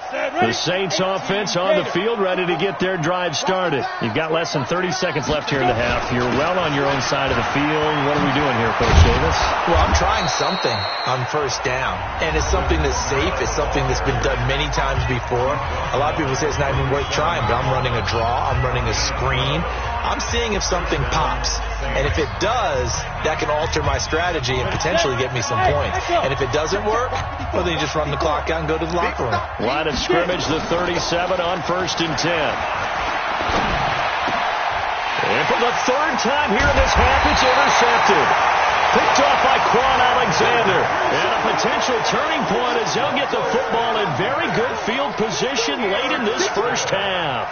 The Saints offense on the field, ready to get their drive started. You've got less than 30 seconds left here in the half. You're well on your own side of the field. What are we doing here, Coach Davis? Well, I'm trying something on 1st down, and it's something that's safe. It's something that's been done many times before. A lot of people say it's not even worth trying, but I'm running a draw. I'm running a screen. I'm seeing if something pops. And if it does, that can alter my strategy and potentially get me some points. And if it doesn't work, well, then you just run the clock out and go to the locker room. Line of scrimmage, the 37 on 1st and 10. And for the 3rd time here in this half, it's intercepted. Picked off by Quan Alexander. And a potential turning point as they'll get the football in very good field position late in this first half.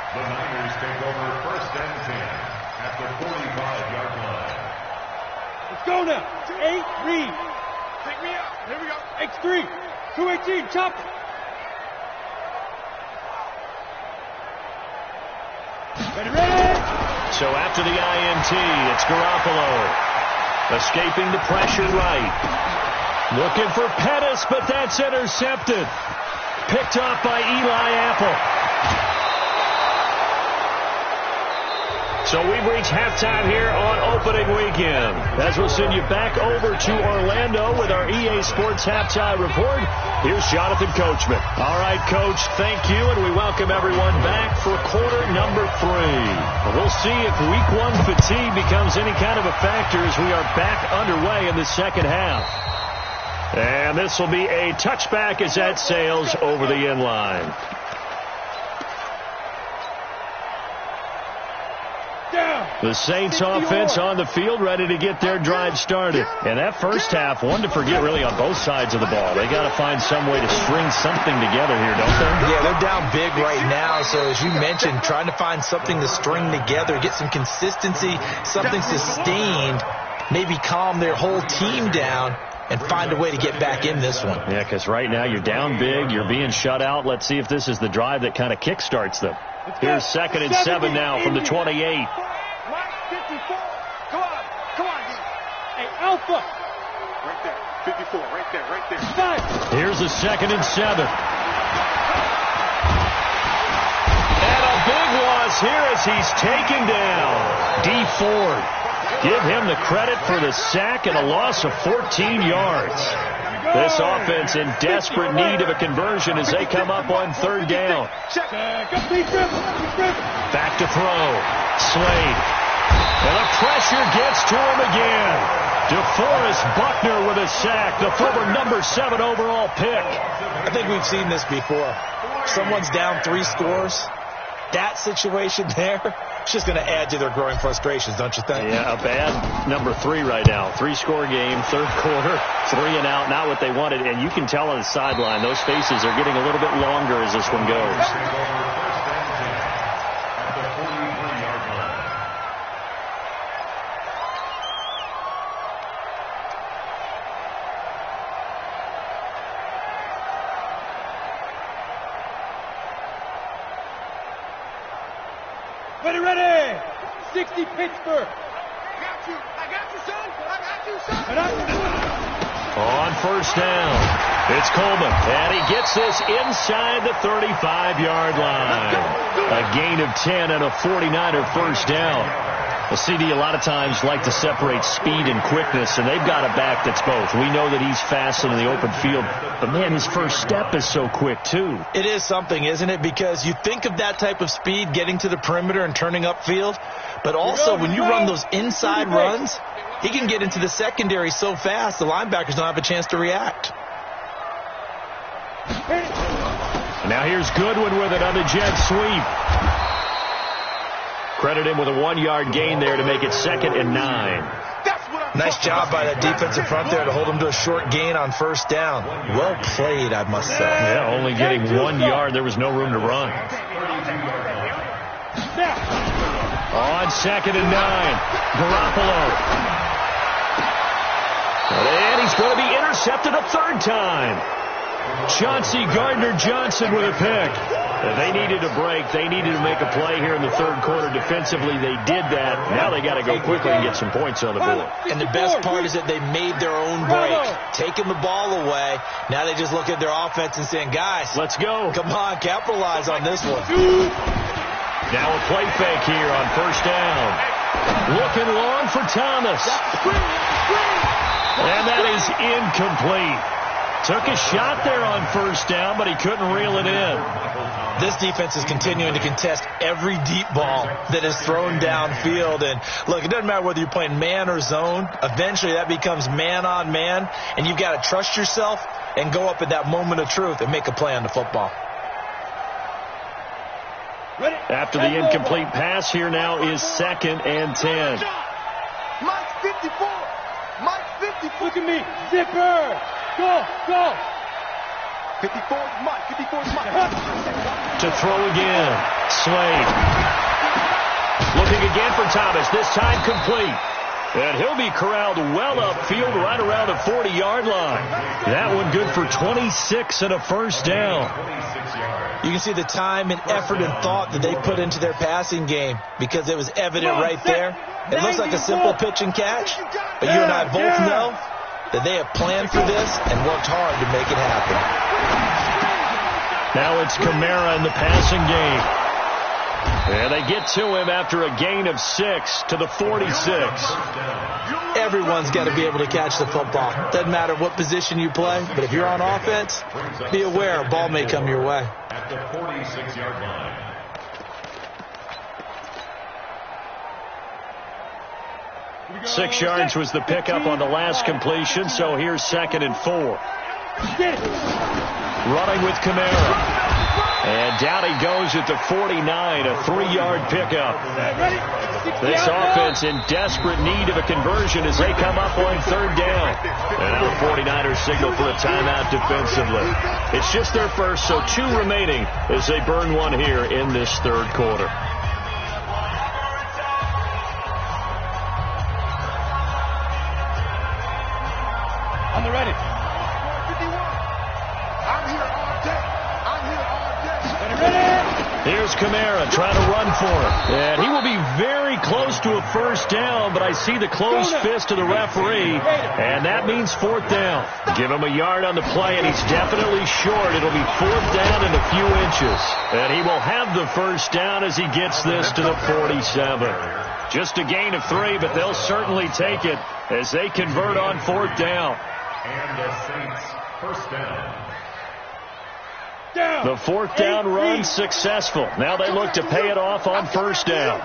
The Niners take over 1st and 10 at the 45-yard line. Let's go now. 8, read. Take me out. Here we go. X3. 218, chop. Ready. So after the INT, it's Garoppolo. Escaping the pressure right. Looking for Pettis, but that's intercepted. Picked off by Eli Apple. So we've reached halftime here on opening weekend. As we'll send you back over to Orlando with our EA Sports Halftime Report. Here's Jonathan Coachman. All right, Coach, thank you, and we welcome everyone back for quarter number 3. We'll see if week 1 fatigue becomes any kind of a factor as we are back underway in the second half. And this will be a touchback as that sails over the end line. Down. The Saints offense on the field, ready to get their drive started. And that first half, one to forget really on both sides of the ball. They got to find some way to string something together here, don't they? Yeah, they're down big right now. So as you mentioned, trying to find something to string together, get some consistency, something sustained, maybe calm their whole team down and find a way to get back in this one. Yeah, because right now you're down big, you're being shut out. Let's see if this is the drive that kind of kickstarts them. Here's 2nd and 7 now from the 28. Alpha. Right there. 54. Right there. Right there. Here's a 2nd and 7. And a big loss here as he's taken down. D. Ford. Give him the credit for the sack and a loss of 14 yards. This offense in desperate need of a conversion as they come up on 3rd down. Back to throw. Slade. And the pressure gets to him again. DeForest Buckner with a sack, the former number 7 overall pick. I think we've seen this before. Someone's down 3 scores. That situation there, it's just going to add to their growing frustrations, don't you think? Yeah, a bad number 3 right now. 3-score game, 3rd quarter, 3 and out, not what they wanted. And you can tell on the sideline, those faces are getting a little bit longer as this one goes. Ready. 60 Pittsburgh. I got you, son. On 1st down, it's Coleman, and he gets this inside the 35-yard line. A gain of 10 and a 49er 1st down. Well, CD a lot of times like to separate speed and quickness, and they've got a back that's both. We know that he's fast in the open field, but, man, his first step is so quick, too. It is something, isn't it? Because you think of that type of speed getting to the perimeter and turning upfield, but also when you run those inside runs, he can get into the secondary so fast the linebackers don't have a chance to react. Now here's Goodwin with it on the jet sweep. Credit him with a 1-yard gain there to make it 2nd and 9. Nice job by that defensive front there to hold him to a short gain on 1st down. Well played, I must say. Yeah, only getting 1 yard. There was no room to run. On 2nd and 9, Garoppolo. And he's going to be intercepted a 3rd time. Chauncey Gardner-Johnson with a pick. They needed a break. They needed to make a play here in the 3rd quarter. Defensively, they did that. Now they got to go quickly and get some points on the board. And the best part is that they made their own break, taking the ball away. Now they just look at their offense and saying, guys, let's go. Come on, capitalize on this one. Now a play fake here on 1st down. Looking long for Thomas. And that is incomplete. Took a shot there on 1st down, but he couldn't reel it in. This defense is continuing to contest every deep ball that is thrown downfield. And, look, it doesn't matter whether you're playing man or zone. Eventually that becomes man on man, and you've got to trust yourself and go up at that moment of truth and make a play on the football. After the incomplete pass, here now is 2nd and 10. Mike 54. Mike 54. Look at me. Zipper. Go. 54 is Mike. 54 is Mike. To throw again. Slade. Looking again for Thomas. This time complete. And he'll be corralled well upfield right around the 40-yard line. That one good for 26 and a 1st down. You can see the time and effort and thought that they put into their passing game because it was evident right there. It looks like a simple pitch and catch, but you and I both know that they have planned for this and worked hard to make it happen. Now it's Kamara in the passing game. And they get to him after a gain of 6 to the 46. Everyone's got to be able to catch the football. Doesn't matter what position you play, but if you're on offense, be aware a ball may come your way. At the 46-yard line. Six yards was the pickup on the last completion, so here's 2nd and 4. Running with Kamara. And down he goes at the 49, a 3-yard pickup. This offense in desperate need of a conversion as they come up on 3rd down. And now the 49ers signal for a timeout defensively. It's just their first, so 2 remaining as they burn one here in this 3rd quarter. On the ready. 51. I'm here all day. I'm here all day. Ready? Here's Kamara trying to run for it. And he will be very close to a 1st down, but I see the closed fist of the referee, and that means 4th down. Give him a yard on the play, and he's definitely short. It'll be 4th down and a few inches. And he will have the 1st down as he gets this to the 47. Just a gain of 3, but they'll certainly take it as they convert on 4th down. And the Saints, 1st down. The 4th down run successful. Now they look to pay it off on 1st down.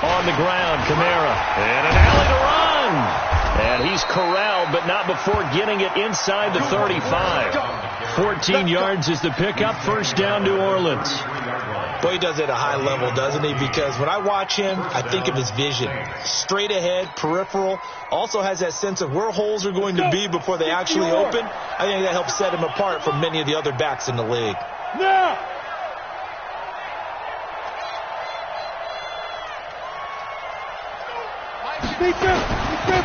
On the ground, Kamara. And an alley to run. And he's corralled, but not before getting it inside the 35. 14 yards is the pickup. 1st down, New Orleans. Boy, he does it at a high level, doesn't he? Because when I watch him, I think of his vision. Straight ahead, peripheral. Also has that sense of where holes are going to be before they actually open. I think that helps set him apart from many of the other backs in the league.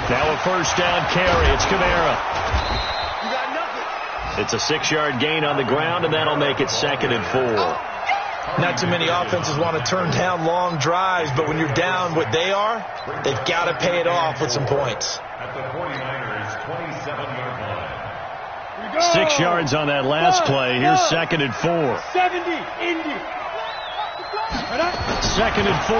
Now a 1st down carry. It's Kamara. It's a 6-yard gain on the ground, and that'll make it 2nd and 4. Not too many offenses want to turn down long drives, but when you're down what they are, they've got to pay it off with some points. At the 49ers, 27-yard line. 6 yards on that last play. Here's 2nd and 4. 70, Indy. 2nd and 4.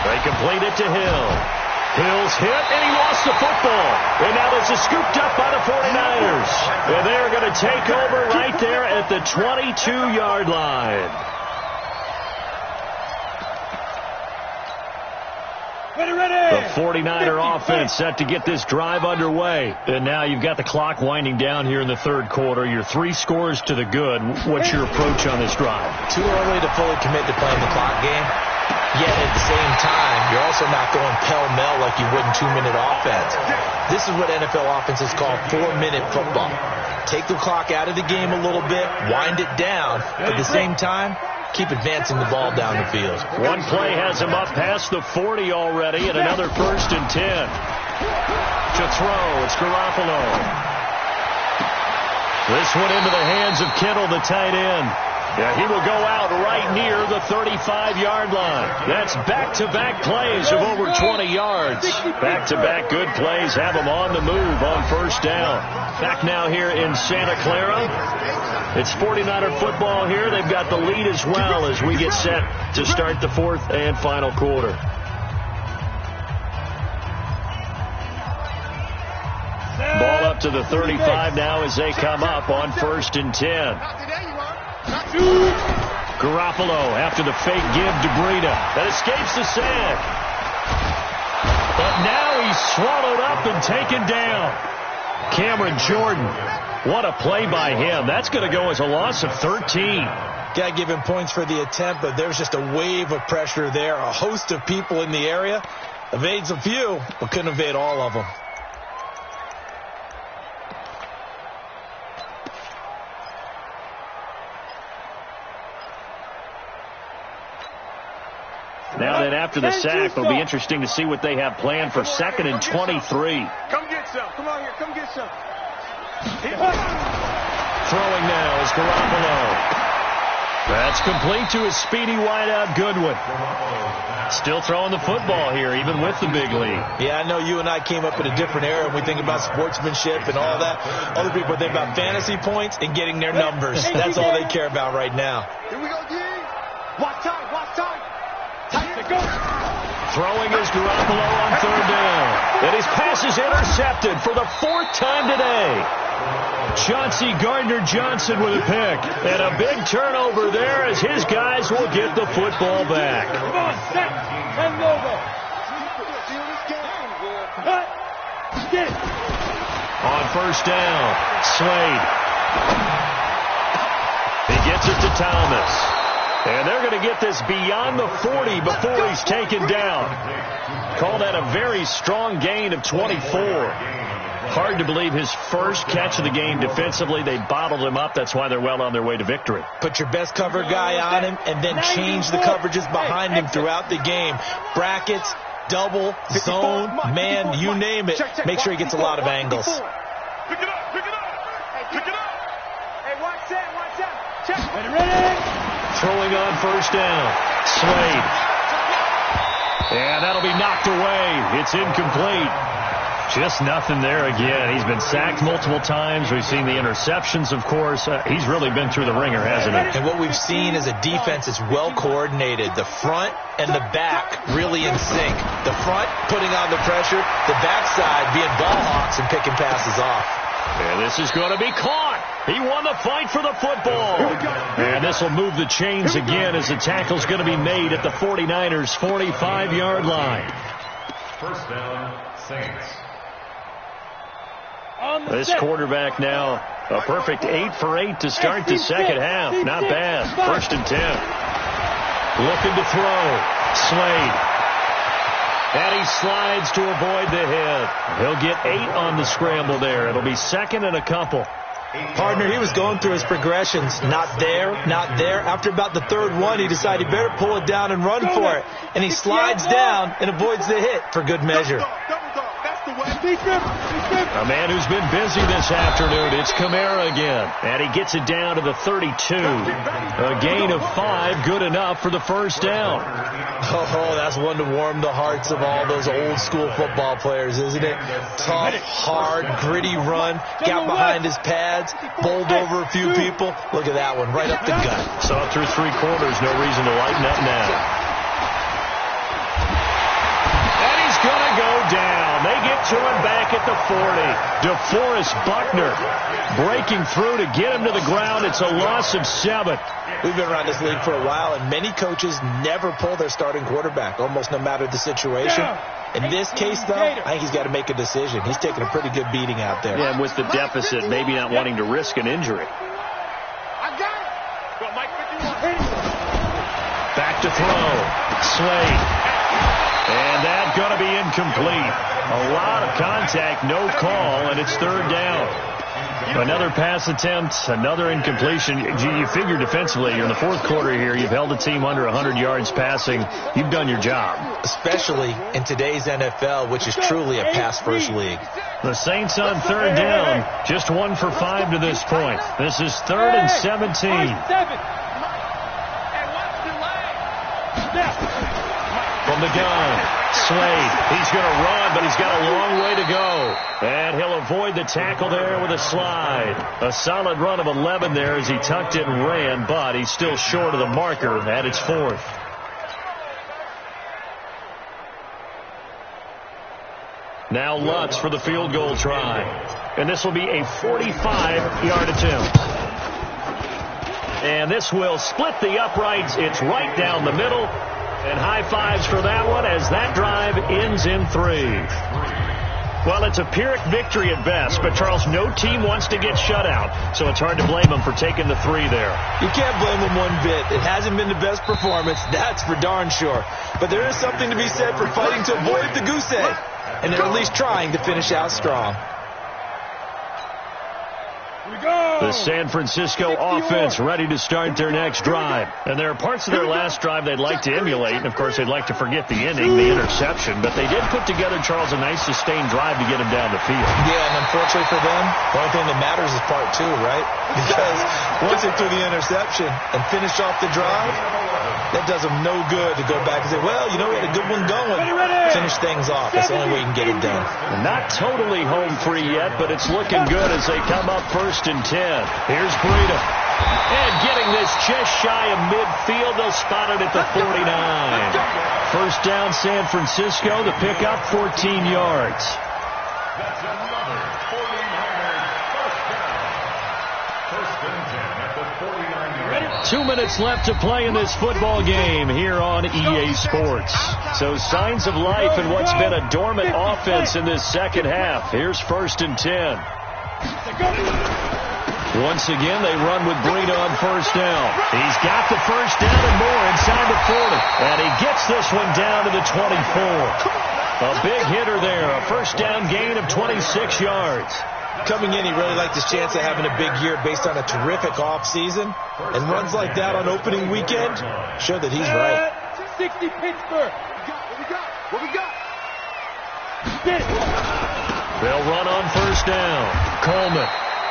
They complete it to Hill. Hill's hit, and he lost the football. And now this is scooped up by the 49ers. And they're going to take over right there at the 22-yard line. The 49er offense set to get this drive underway. And now you've got the clock winding down here in the 3rd quarter. You're 3 scores to the good. What's your approach on this drive? Too early to fully commit to playing the clock game. Yet at the same time, you're also not going pell-mell like you would in 2-minute offense. This is what NFL offenses call 4-minute football. Take the clock out of the game a little bit, wind it down, but at the same time, keep advancing the ball down the field. One play has him up past the 40 already, and another 1st and 10. To throw, it's Garoppolo. This one into the hands of Kittle, the tight end. Yeah, he will go out right near the 35-yard line. That's back-to-back plays of over 20 yards. Back-to-back good plays have him on the move on 1st down. Back now here in Santa Clara. It's 49er football here. They've got the lead as well as we get set to start the 4th and final quarter. Ball up to the 35 now as they come up on 1st and 10. Garoppolo after the fake give to Breida. That escapes the sack. But now he's swallowed up and taken down. Cameron Jordan. What a play by him. That's going to go as a loss of 13. Got to give him points for the attempt, but there's just a wave of pressure there. A host of people in the area. Evades a few, but couldn't evade all of them. Now that after the sack, it'll be interesting to see what they have planned for 2nd and 23. Come get some. Come on here. Come get some. Throwing now is Garoppolo. That's complete to his speedy wideout Goodwin. Still throwing the football here, even with the big lead. Yeah, I know you and I came up in a different era, and we think about sportsmanship and all that. Other people think about fantasy points and getting their numbers. That's all they care about right now. Here we go, D. Watch time. Watch time. Throwing is Garoppolo on 3rd down. And his pass is intercepted for the 4th time today. Chauncey Gardner-Johnson with a pick. And a big turnover there as his guys will get the football back. Come on, set. Turn over. On 1st down, Slade. gets it to Thomas. And they're going to get this beyond the 40 before he's taken down. Call that a very strong gain of 24. Hard to believe his first catch of the game defensively. They bottled him up. That's why they're well on their way to victory. Put your best cover guy on him and then change the coverages behind him throughout the game. Brackets, double, zone, man, you name it. Make sure he gets a lot of angles. Pick it up, pick it up, pick it up. Hey, watch that. Check. Ready? Throwing on first down. Slade. And that'll be knocked away. It's incomplete. Just nothing there again. He's been sacked multiple times. We've seen the interceptions, of course. He's really been through the ringer, hasn't he? And what we've seen is a defense that's well coordinated. The front and the back really in sync. The front putting on the pressure. The backside being ball hawks and picking passes off. And this is going to be caught. He won the fight for the football. And this will move the chains again as the tackle's going to be made at the 49ers' 45-yard line. First down, Saints. This quarterback now, a perfect 8 for 8 to start the second half. Not bad. First and 10. Looking to throw. Slade. And he slides to avoid the hit. He'll get 8 on the scramble there. It'll be second and a couple. Partner, he was going through his progressions. Not there, not there. After about the third one, he decided he better pull it down and run for it. And he slides down and avoids the hit for good measure. A man who's been busy this afternoon. It's Kamara again. And he gets it down to the 32. A gain of 5, good enough for the first down. Oh, that's one to warm the hearts of all those old school football players, isn't it? Tough, hard, gritty run. Got behind his pads, bowled over a few people. Look at that one, right up the gut. Saw through 3 quarters, no reason to lighten up now. And he's going to go down. They get to him back at the 40. DeForest Buckner breaking through to get him to the ground. It's a loss of 7. We've been around this league for a while, and many coaches never pull their starting quarterback, almost no matter the situation. In this case, though, I think he's got to make a decision. He's taking a pretty good beating out there. Yeah, and with the deficit, maybe not wanting to risk an injury. Back to throw. Slade. And that's going to be incomplete. A lot of contact, no call, and it's third down. Another pass attempt, another incompletion. You figure defensively, you're in the fourth quarter here, you've held a team under 100 yards passing. You've done your job. Especially in today's NFL, which is truly a pass-first league. The Saints on third down, just 1 for 5 to this point. This is 3rd and 17. From the gun, Slade. He's going to run, but he's got a long way to go. And he'll avoid the tackle there with a slide. A solid run of 11 there as he tucked it and ran, but he's still short of the marker at its 4th. Now Lutz for the field goal try. And this will be a 45-yard attempt. And this will split the uprights. It's right down the middle. And high fives for that one as that drive ends in 3. Well, it's a Pyrrhic victory at best, but Charles, no team wants to get shut out, so it's hard to blame them for taking the 3 there. You can't blame them one bit. It hasn't been the best performance, that's for darn sure. But there is something to be said for fighting to avoid the goose egg, and they're at least trying to finish out strong. The San Francisco offense ready to start their next drive. And there are parts of their last drive they'd like to emulate. And, of course, they'd like to forget the inning, the interception. But they did put together, Charles, a nice sustained drive to get him down the field. Yeah, and unfortunately for them, the only thing that matters is part 2, right? Because once they threw the interception and finished off the drive, that does them no good to go back and say, well, you know, we had a good one going. Finish things off. That's the only way you can get it done. Not totally home free yet, but it's looking good as they come up 1st and 10. Here's Breida. And getting this just shy of midfield. They'll spot it at the 49. First down, San Francisco. The pickup, 14 yards. That's another 49ers first down. First and 10 at the 49 yard. 2 minutes left to play in this football game here on EA Sports. So signs of life in what's been a dormant offense in this second half. Here's 1st and 10. Once again, they run with Breida on first down. He's got the first down and more inside the 40. And he gets this one down to the 24. A big hitter there. A first down gain of 26 yards. Coming in, he really liked his chance of having a big year based on a terrific offseason. And runs like that on opening weekend show that he's right. 60 Pittsburgh. What we got? They'll run on first down. Coleman.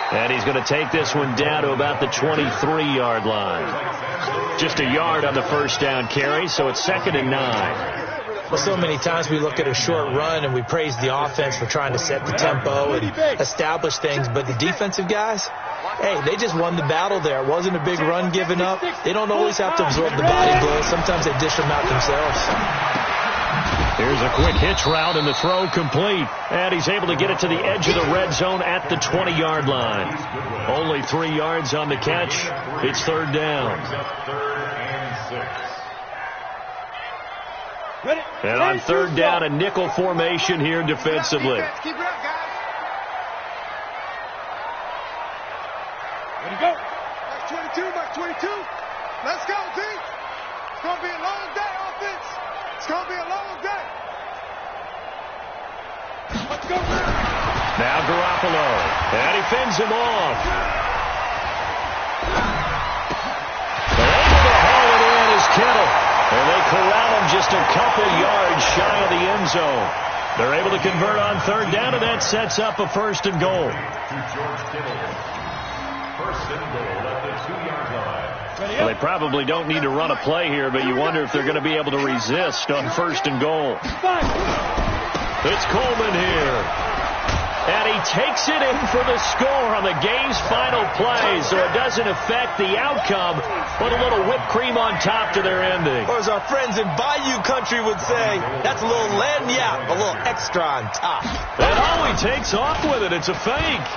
And he's going to take this one down to about the 23-yard line. Just a yard on the first down carry, so it's 2nd and 9. Well, so many times we look at a short run and we praise the offense for trying to set the tempo and establish things. But the defensive guys, hey, they just won the battle there. It wasn't a big run given up. They don't always have to absorb the body blows. Sometimes they dish them out themselves. Here's a quick hitch route, and the throw complete. And he's able to get it to the edge of the red zone at the 20-yard line. Only 3 yards on the catch. It's 3rd down. And on 3rd down, a nickel formation here defensively. Keep it up, guys. Ready to go. Mark 22. Let's go, D. It's going to be a long day, offense. It's going to be a long day. Let's go. Now Garoppolo. And he fends him off. They're able to haul it in as Kittle. And they corral him just a couple yards shy of the end zone. They're able to convert on 3rd down, and that sets up a 1st and goal. Well, they probably don't need to run a play here, but you wonder if they're going to be able to resist on 1st and goal. It's Coleman here. And he takes it in for the score on the game's final play, so it doesn't affect the outcome, but a little whipped cream on top to their ending. Or as our friends in Bayou Country would say, that's a little lagniappe, a little extra on top. And he takes off with it. It's a fake.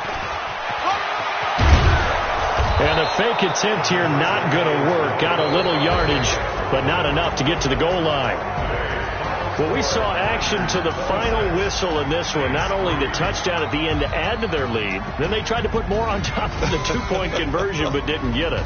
And a fake attempt here not going to work. Got a little yardage, but not enough to get to the goal line. Well, we saw action to the final whistle in this one. Not only the touchdown at the end to add to their lead, then they tried to put more on top of the 2-point conversion, but didn't get it.